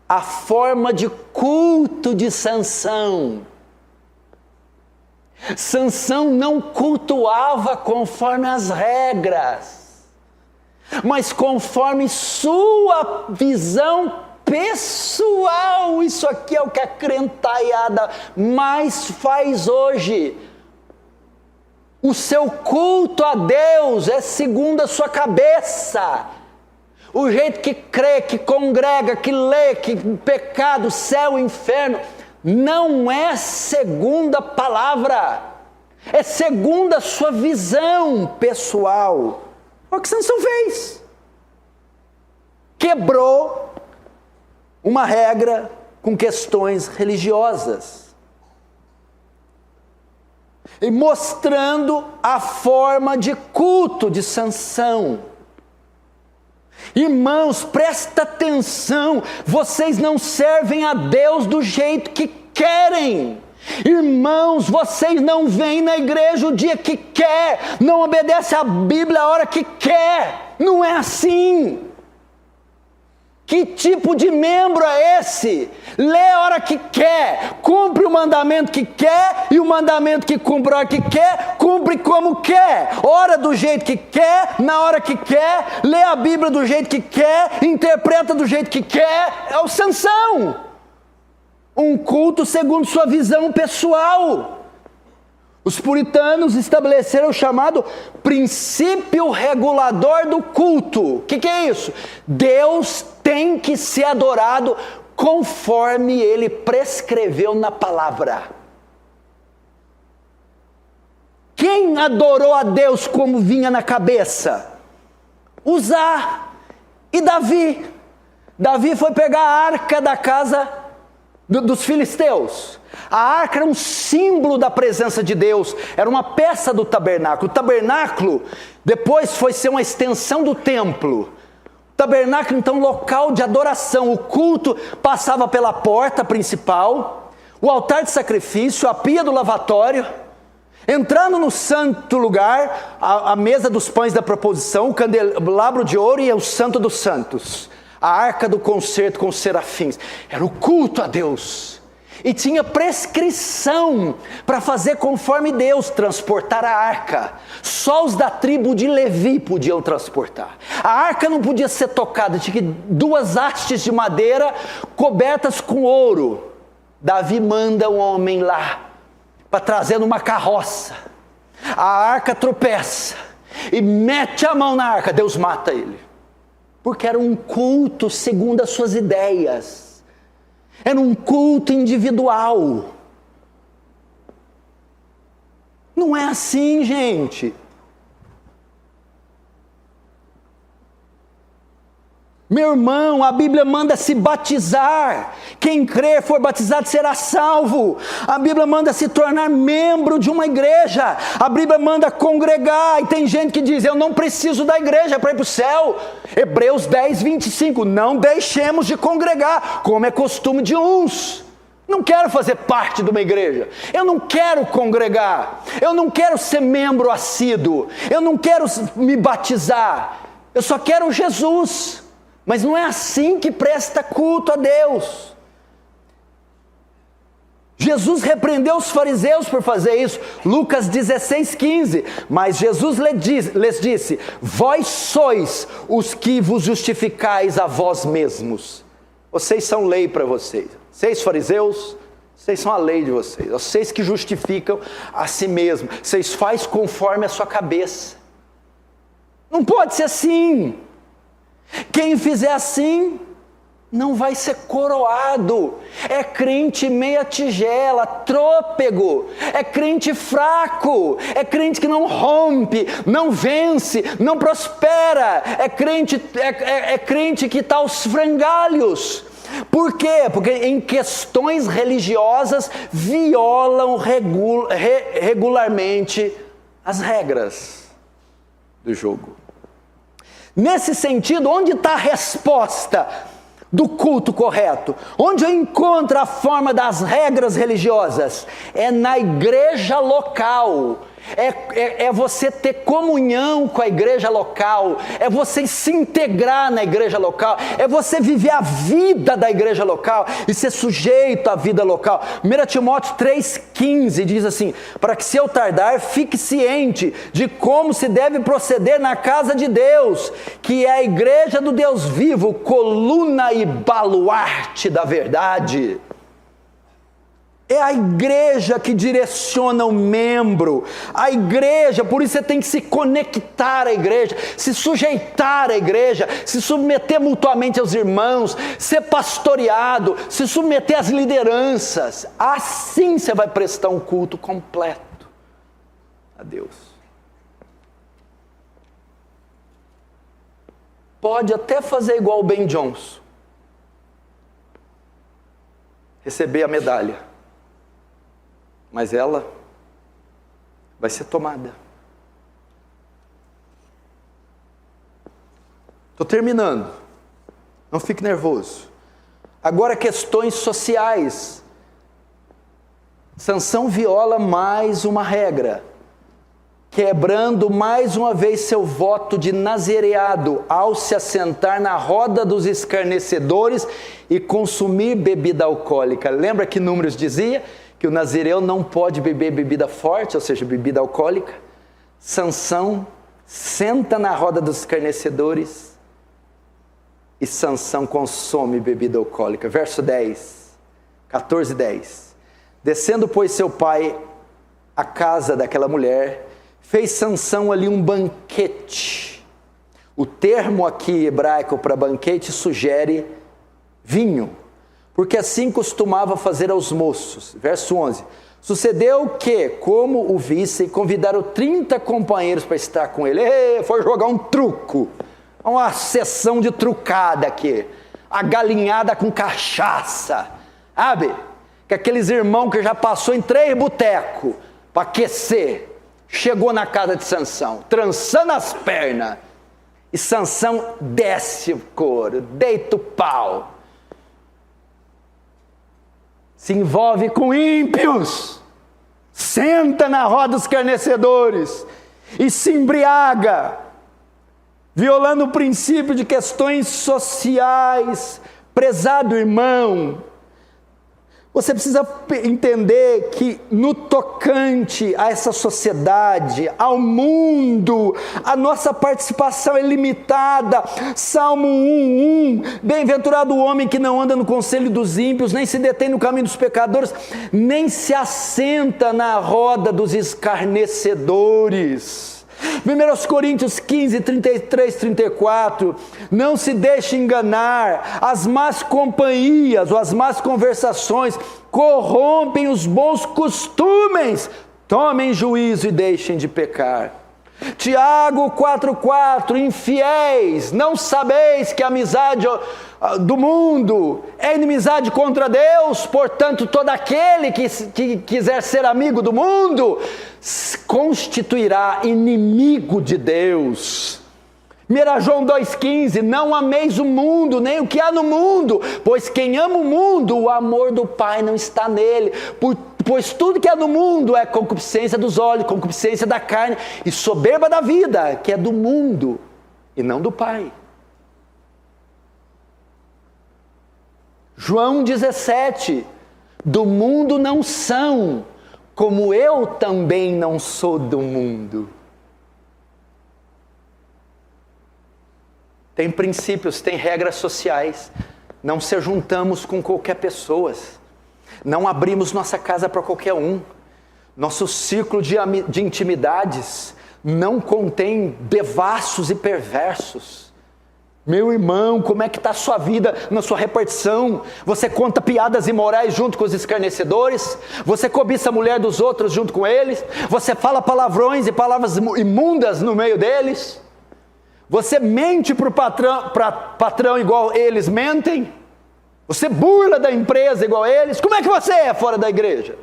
Speaker 1: a forma de culto de Sansão. Sansão não cultuava conforme as regras, mas conforme sua visão pessoal. Isso aqui é o que a crentaiada mais faz hoje. O seu culto a Deus é segundo a sua cabeça. O jeito que crê, que congrega, que lê, que pecado, céu, inferno, não é segundo a palavra, é segundo a sua visão pessoal. É o que Sansão fez. Quebrou uma regra com questões religiosas. E mostrando a forma de culto de Sansão. Irmãos, presta atenção, vocês não servem a Deus do jeito que querem. Irmãos, vocês não vêm na igreja o dia que quer, não obedecem a Bíblia a hora que quer, não é assim. Que tipo de membro é esse? Lê a hora que quer, cumpre o mandamento que quer, e o mandamento que cumpre a hora que quer, cumpre como quer, ora do jeito que quer, na hora que quer, lê a Bíblia do jeito que quer, interpreta do jeito que quer. É o Sansão. Um culto segundo sua visão pessoal. Os puritanos estabeleceram o chamado princípio regulador do culto. O que é isso? Deus tem que ser adorado conforme Ele prescreveu na palavra. Quem adorou a Deus como vinha na cabeça? Uzá e Davi. Davi foi pegar a arca da casa dos filisteus. A arca era um símbolo da presença de Deus, era uma peça do tabernáculo. O tabernáculo depois foi ser uma extensão do templo. O tabernáculo, então, local de adoração. O culto passava pela porta principal, o altar de sacrifício, a pia do lavatório, entrando no santo lugar, a mesa dos pães da proposição, o candelabro de ouro e o santo dos santos, a arca do concerto com os serafins. Era o culto a Deus. E tinha prescrição para fazer conforme Deus, transportar a arca. Só os da tribo de Levi podiam transportar. A arca não podia ser tocada, tinha 2 hastes de madeira cobertas com ouro. Davi manda um homem lá para trazer numa carroça. A arca tropeça e mete a mão na arca, Deus mata ele. Porque era um culto segundo as suas ideias. Era um culto individual. Não é assim, gente. Meu irmão, a Bíblia manda se batizar. Quem crer, for batizado, será salvo. A Bíblia manda se tornar membro de uma igreja. A Bíblia manda congregar. E tem gente que diz, eu não preciso da igreja para ir para o céu. Hebreus 10, 25. Não deixemos de congregar, como é costume de uns. Não quero fazer parte de uma igreja, eu não quero congregar, eu não quero ser membro assíduo, eu não quero me batizar, eu só quero Jesus. Mas não é assim que presta culto a Deus. Jesus repreendeu os fariseus por fazer isso, Lucas 16:15, mas Jesus lhes disse: vós sois os que vos justificais a vós mesmos. Vocês são lei para vocês. Vocês fariseus, vocês são a lei de vocês. Vocês que justificam a si mesmos. Vocês fazem conforme a sua cabeça. Não pode ser assim. Quem fizer assim, não vai ser coroado. É crente meia tigela, trôpego. É crente fraco. É crente que não rompe, não vence, não prospera. É crente que está aos frangalhos. Por quê? Porque em questões religiosas violam regularmente as regras do jogo. Nesse sentido, onde está a resposta do culto correto? Onde eu encontro a forma das regras religiosas? É na igreja local. É você ter comunhão com a igreja local, é você se integrar na igreja local, é você viver a vida da igreja local e ser sujeito à vida local. 1 Timóteo 3,15 diz assim: para que se eu tardar, fique ciente de como se deve proceder na casa de Deus, que é a igreja do Deus vivo, coluna e baluarte da verdade. É a igreja que direciona o membro, a igreja, por isso você tem que se conectar à igreja, se sujeitar à igreja, se submeter mutuamente aos irmãos, ser pastoreado, se submeter às lideranças. Assim você vai prestar um culto completo a Deus. Pode até fazer igual o Ben Johnson, receber a medalha, mas ela vai ser tomada. Estou terminando, não fique nervoso. Agora, questões sociais. Sansão viola mais uma regra, quebrando mais uma vez seu voto de nazireado ao se assentar na roda dos escarnecedores e consumir bebida alcoólica. Lembra que Números dizia que o nazireu não pode beber bebida forte, ou seja, bebida alcoólica? Sansão senta na roda dos escarnecedores e Sansão consome bebida alcoólica. Verso 10, 14:10. Descendo, pois, seu pai à casa daquela mulher, fez Sansão ali um banquete. O termo aqui hebraico para banquete sugere vinho, porque assim costumava fazer aos moços. Verso 11. Sucedeu que, como o vissem, convidaram 30 companheiros para estar com ele. Foi jogar um truco, uma sessão de trucada aqui, a galinhada com cachaça, sabe? Que aqueles irmãos que já passou em 3 botecos para aquecer, chegou na casa de Sansão, trançando as pernas, e Sansão desce o couro, deita o pau, se envolve com ímpios, senta na roda dos escarnecedores e se embriaga, violando o princípio de questões sociais. Prezado irmão, você precisa entender que no tocante a essa sociedade, ao mundo, a nossa participação é limitada. Salmo 1:1, bem-aventurado o homem que não anda no conselho dos ímpios, nem se detém no caminho dos pecadores, nem se assenta na roda dos escarnecedores. 1 Coríntios 15, 33, 34, não se deixe enganar, as más companhias ou as más conversações corrompem os bons costumes, tomem juízo e deixem de pecar. Tiago 4,4, infiéis, não sabeis que a amizade do mundo é inimizade contra Deus? Portanto, todo aquele que quiser ser amigo do mundo constituirá inimigo de Deus. 1 João 2,15, não ameis o mundo, nem o que há no mundo, pois quem ama o mundo, o amor do Pai não está nele, pois tudo que há no mundo é concupiscência dos olhos, concupiscência da carne e soberba da vida, que é do mundo e não do Pai. João 17, do mundo não são, como eu também não sou do mundo. Tem princípios, tem regras sociais. Não se juntamos com qualquer pessoa. Não abrimos nossa casa para qualquer um. Nosso círculo de intimidades não contém devassos e perversos. Meu irmão, como é que está a sua vida na sua repartição? Você conta piadas imorais junto com os escarnecedores? Você cobiça a mulher dos outros junto com eles? Você fala palavrões e palavras imundas no meio deles? Você mente para o patrão igual eles mentem? Você burla da empresa igual eles? Como é que você é fora da igreja?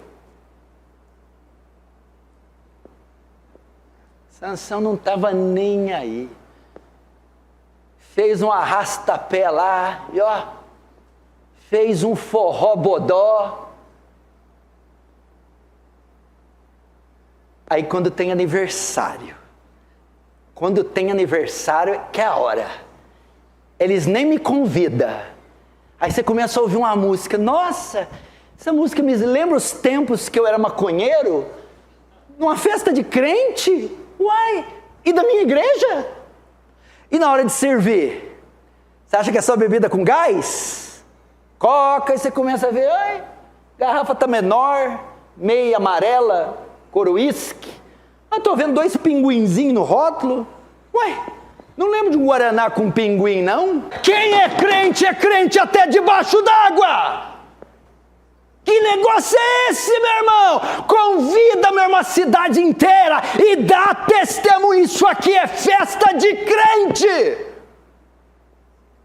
Speaker 1: Sansão não estava nem aí. Fez um arrastapé lá, e ó, fez um forró bodó. Aí quando tem aniversário, que é a hora, eles nem me convidam. Aí você começa a ouvir uma música, nossa, essa música me lembra os tempos que eu era maconheiro, numa festa de crente, uai, e da minha igreja? E na hora de servir, você acha que é só bebida com gás? Coca, e você começa a ver, ai, garrafa está menor, meia amarela, cor uísque. Eu estou vendo 2 pinguinzinhos no rótulo. Ué, não lembro de um guaraná com pinguim, não? Quem é crente até debaixo d'água. Que negócio é esse, meu irmão? Convida, meu irmão, a cidade inteira e dá testemunho. Isso aqui é festa de crente.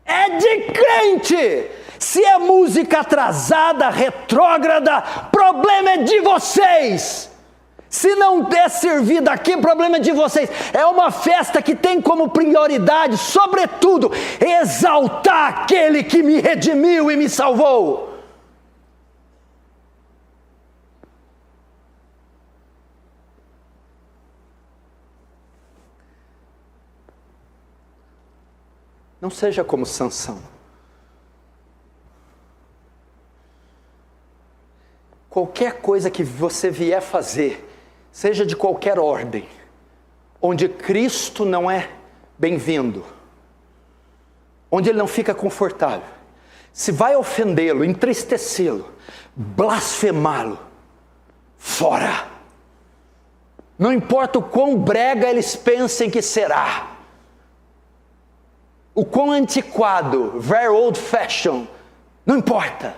Speaker 1: É de crente. Se é música atrasada, retrógrada, problema é de vocês. Se não der servida aqui, problema é de vocês. É uma festa que tem como prioridade, sobretudo, exaltar aquele que me redimiu e me salvou. Não seja como Sansão. Qualquer coisa que você vier fazer, seja de qualquer ordem, onde Cristo não é bem-vindo, onde Ele não fica confortável, se vai ofendê-lo, entristecê-lo, blasfemá-lo, fora. Não importa o quão brega eles pensem que será, o quão antiquado, very old fashion, não importa.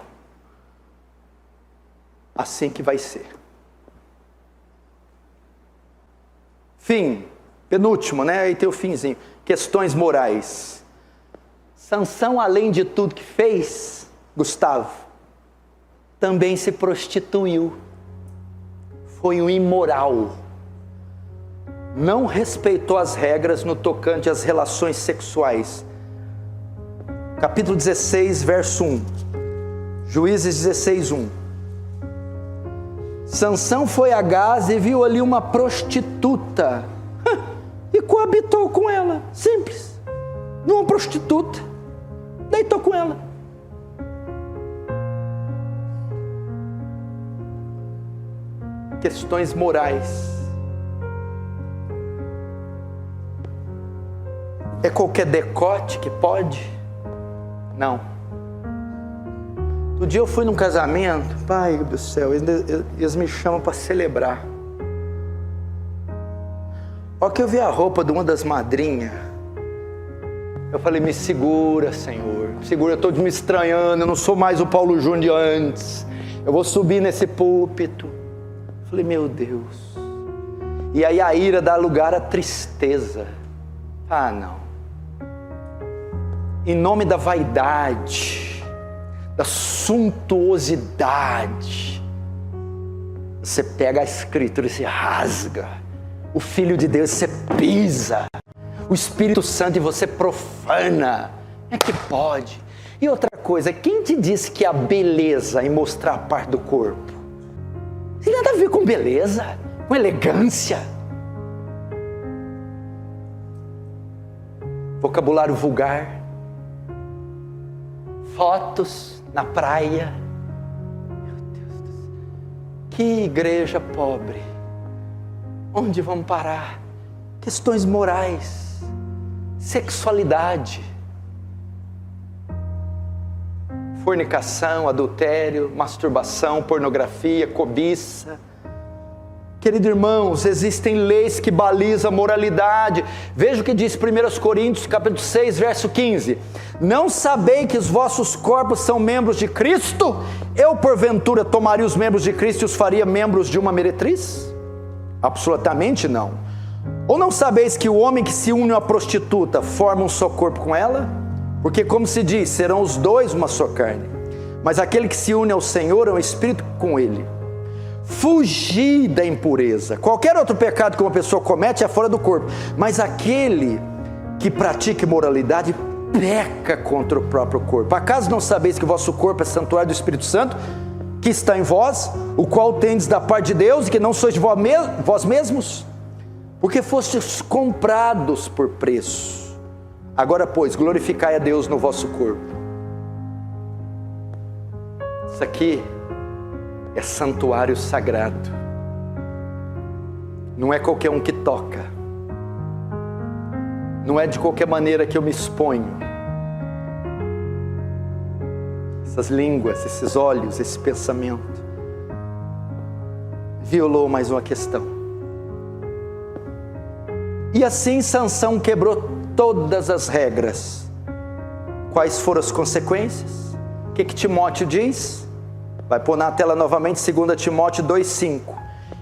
Speaker 1: Assim que vai ser. Fim, penúltimo, né? Aí tem o finzinho. Questões morais. Sansão, além de tudo que fez, Gustavo, também se prostituiu. Foi um imoral. Não respeitou as regras no tocante às relações sexuais. Capítulo 16, verso 1. Juízes 16, 1. Sansão foi a Gaza e viu ali uma prostituta e coabitou com ela, simples. Uma prostituta, deitou com ela. Questões morais. É qualquer decote que pode? Não. Um dia eu fui num casamento, pai do céu, eles me chamam para celebrar. Olha que eu vi a roupa de uma das madrinhas. Eu falei, me segura, Senhor. Segura, eu estou me estranhando, eu não sou mais o Paulo Júnior de antes. Eu vou subir nesse púlpito. Eu falei, meu Deus. E aí a ira dá lugar à tristeza. Ah, não. Em nome da vaidade, da suntuosidade, você pega a escritura e se rasga. O Filho de Deus você pisa. o Espírito Santo e você profana. É que pode. E outra coisa, quem te disse que a beleza em mostrar a parte do corpo? Não tem nada a ver com beleza, com elegância. Vocabulário vulgar. Fotos na praia. Meu Deus do céu. Que igreja pobre. Onde vamos parar? Questões morais. Sexualidade. Fornicação, adultério, masturbação, pornografia, cobiça. Queridos irmãos, existem leis que balizam a moralidade. Veja o que diz 1 Coríntios, capítulo 6, verso 15. Não sabei que os vossos corpos são membros de Cristo? Eu, porventura, tomaria os membros de Cristo e os faria membros de uma meretriz? Absolutamente não. Ou não sabeis que o homem que se une a uma prostituta forma um só corpo com ela? Porque como se diz, serão os dois uma só carne. Mas aquele que se une ao Senhor é um espírito com ele. Fugir da impureza. Qualquer outro pecado que uma pessoa comete é fora do corpo. Mas aquele que pratica imoralidade peca contra o próprio corpo. Acaso não sabeis que o vosso corpo é santuário do Espírito Santo, que está em vós, o qual tendes da parte de Deus, e que não sois de vós mesmos? Porque fostes comprados por preço. Agora, pois, glorificai a Deus no vosso corpo. Isso aqui é santuário sagrado. Não é qualquer um que toca. Não é de qualquer maneira que eu me exponho. Essas línguas, esses olhos, esse pensamento violou mais uma questão. E assim Sansão quebrou todas as regras. Quais foram as consequências? O que Timóteo diz? Vai pôr na tela novamente 2 Timóteo 2,5.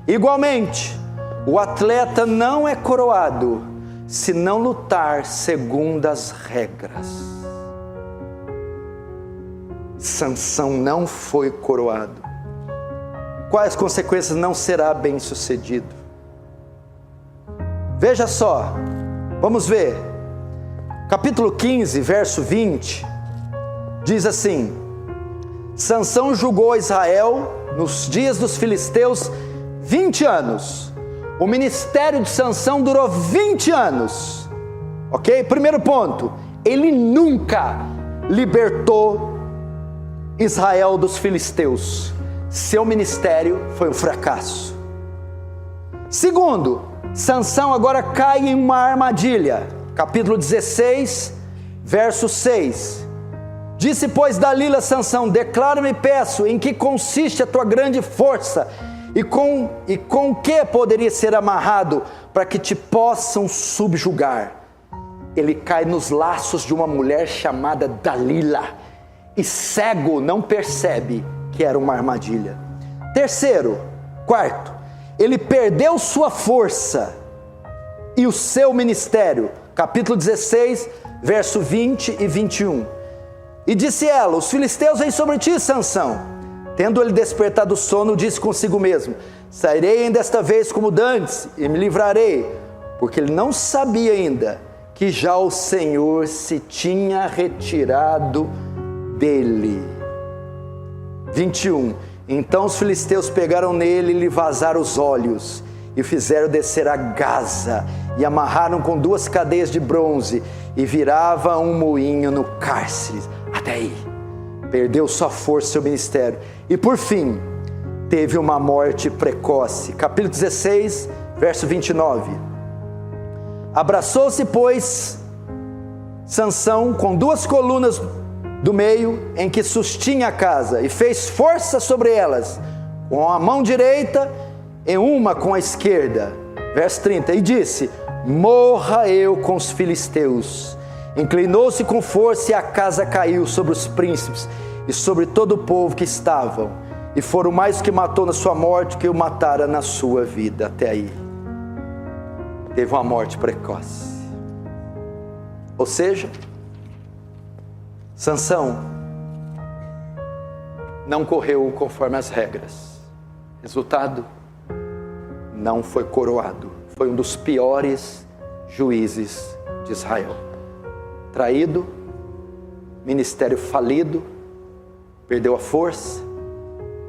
Speaker 1: Igualmente, o atleta não é coroado se não lutar segundo as regras. Sansão não foi coroado. Quais consequências? Não será bem sucedido. Veja só, vamos ver. Capítulo 15, verso 20, diz assim: Sansão julgou Israel nos dias dos filisteus 20 anos. O ministério de Sansão durou 20 anos. Ok? Primeiro ponto, ele nunca libertou Israel dos filisteus. Seu ministério foi um fracasso. Segundo, Sansão agora cai em uma armadilha. Capítulo 16, verso 6. Disse, pois, Dalila a Sansão: declara-me, peço, em que consiste a tua grande força, e com que poderia ser amarrado, para que te possam subjugar. Ele cai nos laços de uma mulher chamada Dalila, e cego não percebe que era uma armadilha. Quarto, ele perdeu sua força e o seu ministério. Capítulo 16, verso 20 e 21. E disse ela: os filisteus vêm sobre ti, Sansão. Tendo ele despertado do sono, disse consigo mesmo: sairei ainda desta vez como dantes, e me livrarei. Porque ele não sabia ainda que já o Senhor se tinha retirado dele. 21. Então os filisteus pegaram nele e lhe vazaram os olhos, e fizeram descer a Gaza, e amarraram com 2 cadeias de bronze, e virava um moinho no cárcere. Até aí, perdeu sua força e seu ministério, e por fim, teve uma morte precoce. Capítulo 16, verso 29. Abraçou-se, pois, Sansão com 2 colunas do meio, em que sustinha a casa, e fez força sobre elas, com a mão direita e uma com a esquerda. Verso 30, e disse: morra eu com os filisteus. Inclinou-se com força, e a casa caiu sobre os príncipes e sobre todo o povo que estavam, e foram mais os que matou na sua morte que o matara na sua vida. Até aí, teve uma morte precoce. Ou seja, Sansão não correu conforme as regras. Resultado, não foi coroado. Foi um dos piores juízes de de Israel. Traído, ministério falido, perdeu a força,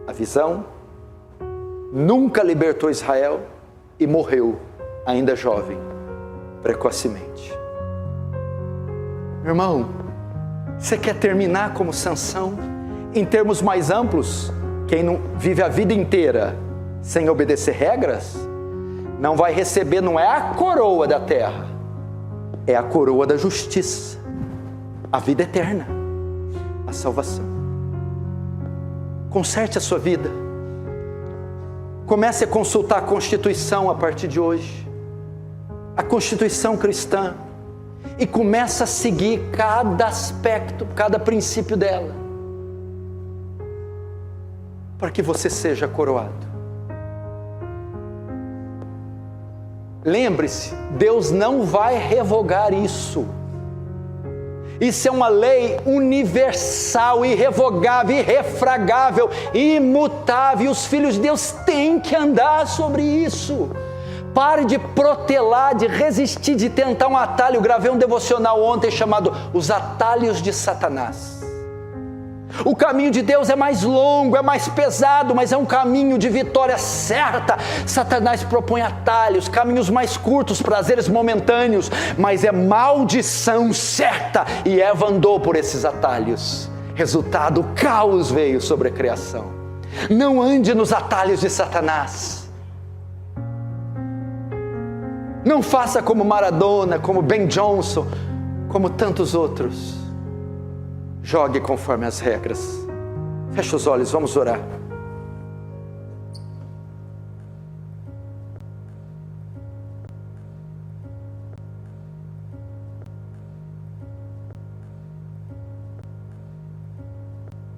Speaker 1: a visão, nunca libertou Israel e morreu, ainda jovem, precocemente. Meu irmão, você quer terminar como Sansão? Em termos mais amplos, quem não vive a vida inteira sem obedecer regras, não vai receber, não é a coroa da terra, é a coroa da justiça, a vida eterna, a salvação. Conserte a sua vida. Comece a consultar a Constituição a partir de hoje, a Constituição cristã, e comece a seguir cada aspecto, cada princípio dela, para que você seja coroado. Lembre-se, Deus não vai revogar isso. Isso é uma lei universal, irrevogável, irrefragável, imutável. E os filhos de Deus têm que andar sobre isso. Pare de protelar, de resistir, de tentar um atalho. Eu gravei um devocional ontem chamado Os Atalhos de Satanás. O caminho de Deus é mais longo, é mais pesado, mas é um caminho de vitória certa. Satanás propõe atalhos, caminhos mais curtos, prazeres momentâneos, mas é maldição certa. E Eva andou por esses atalhos. Resultado, o caos veio sobre a criação. Não ande nos atalhos de Satanás. Não faça como Maradona, como Ben Johnson, como tantos outros. Jogue conforme as regras. Feche os olhos, vamos orar.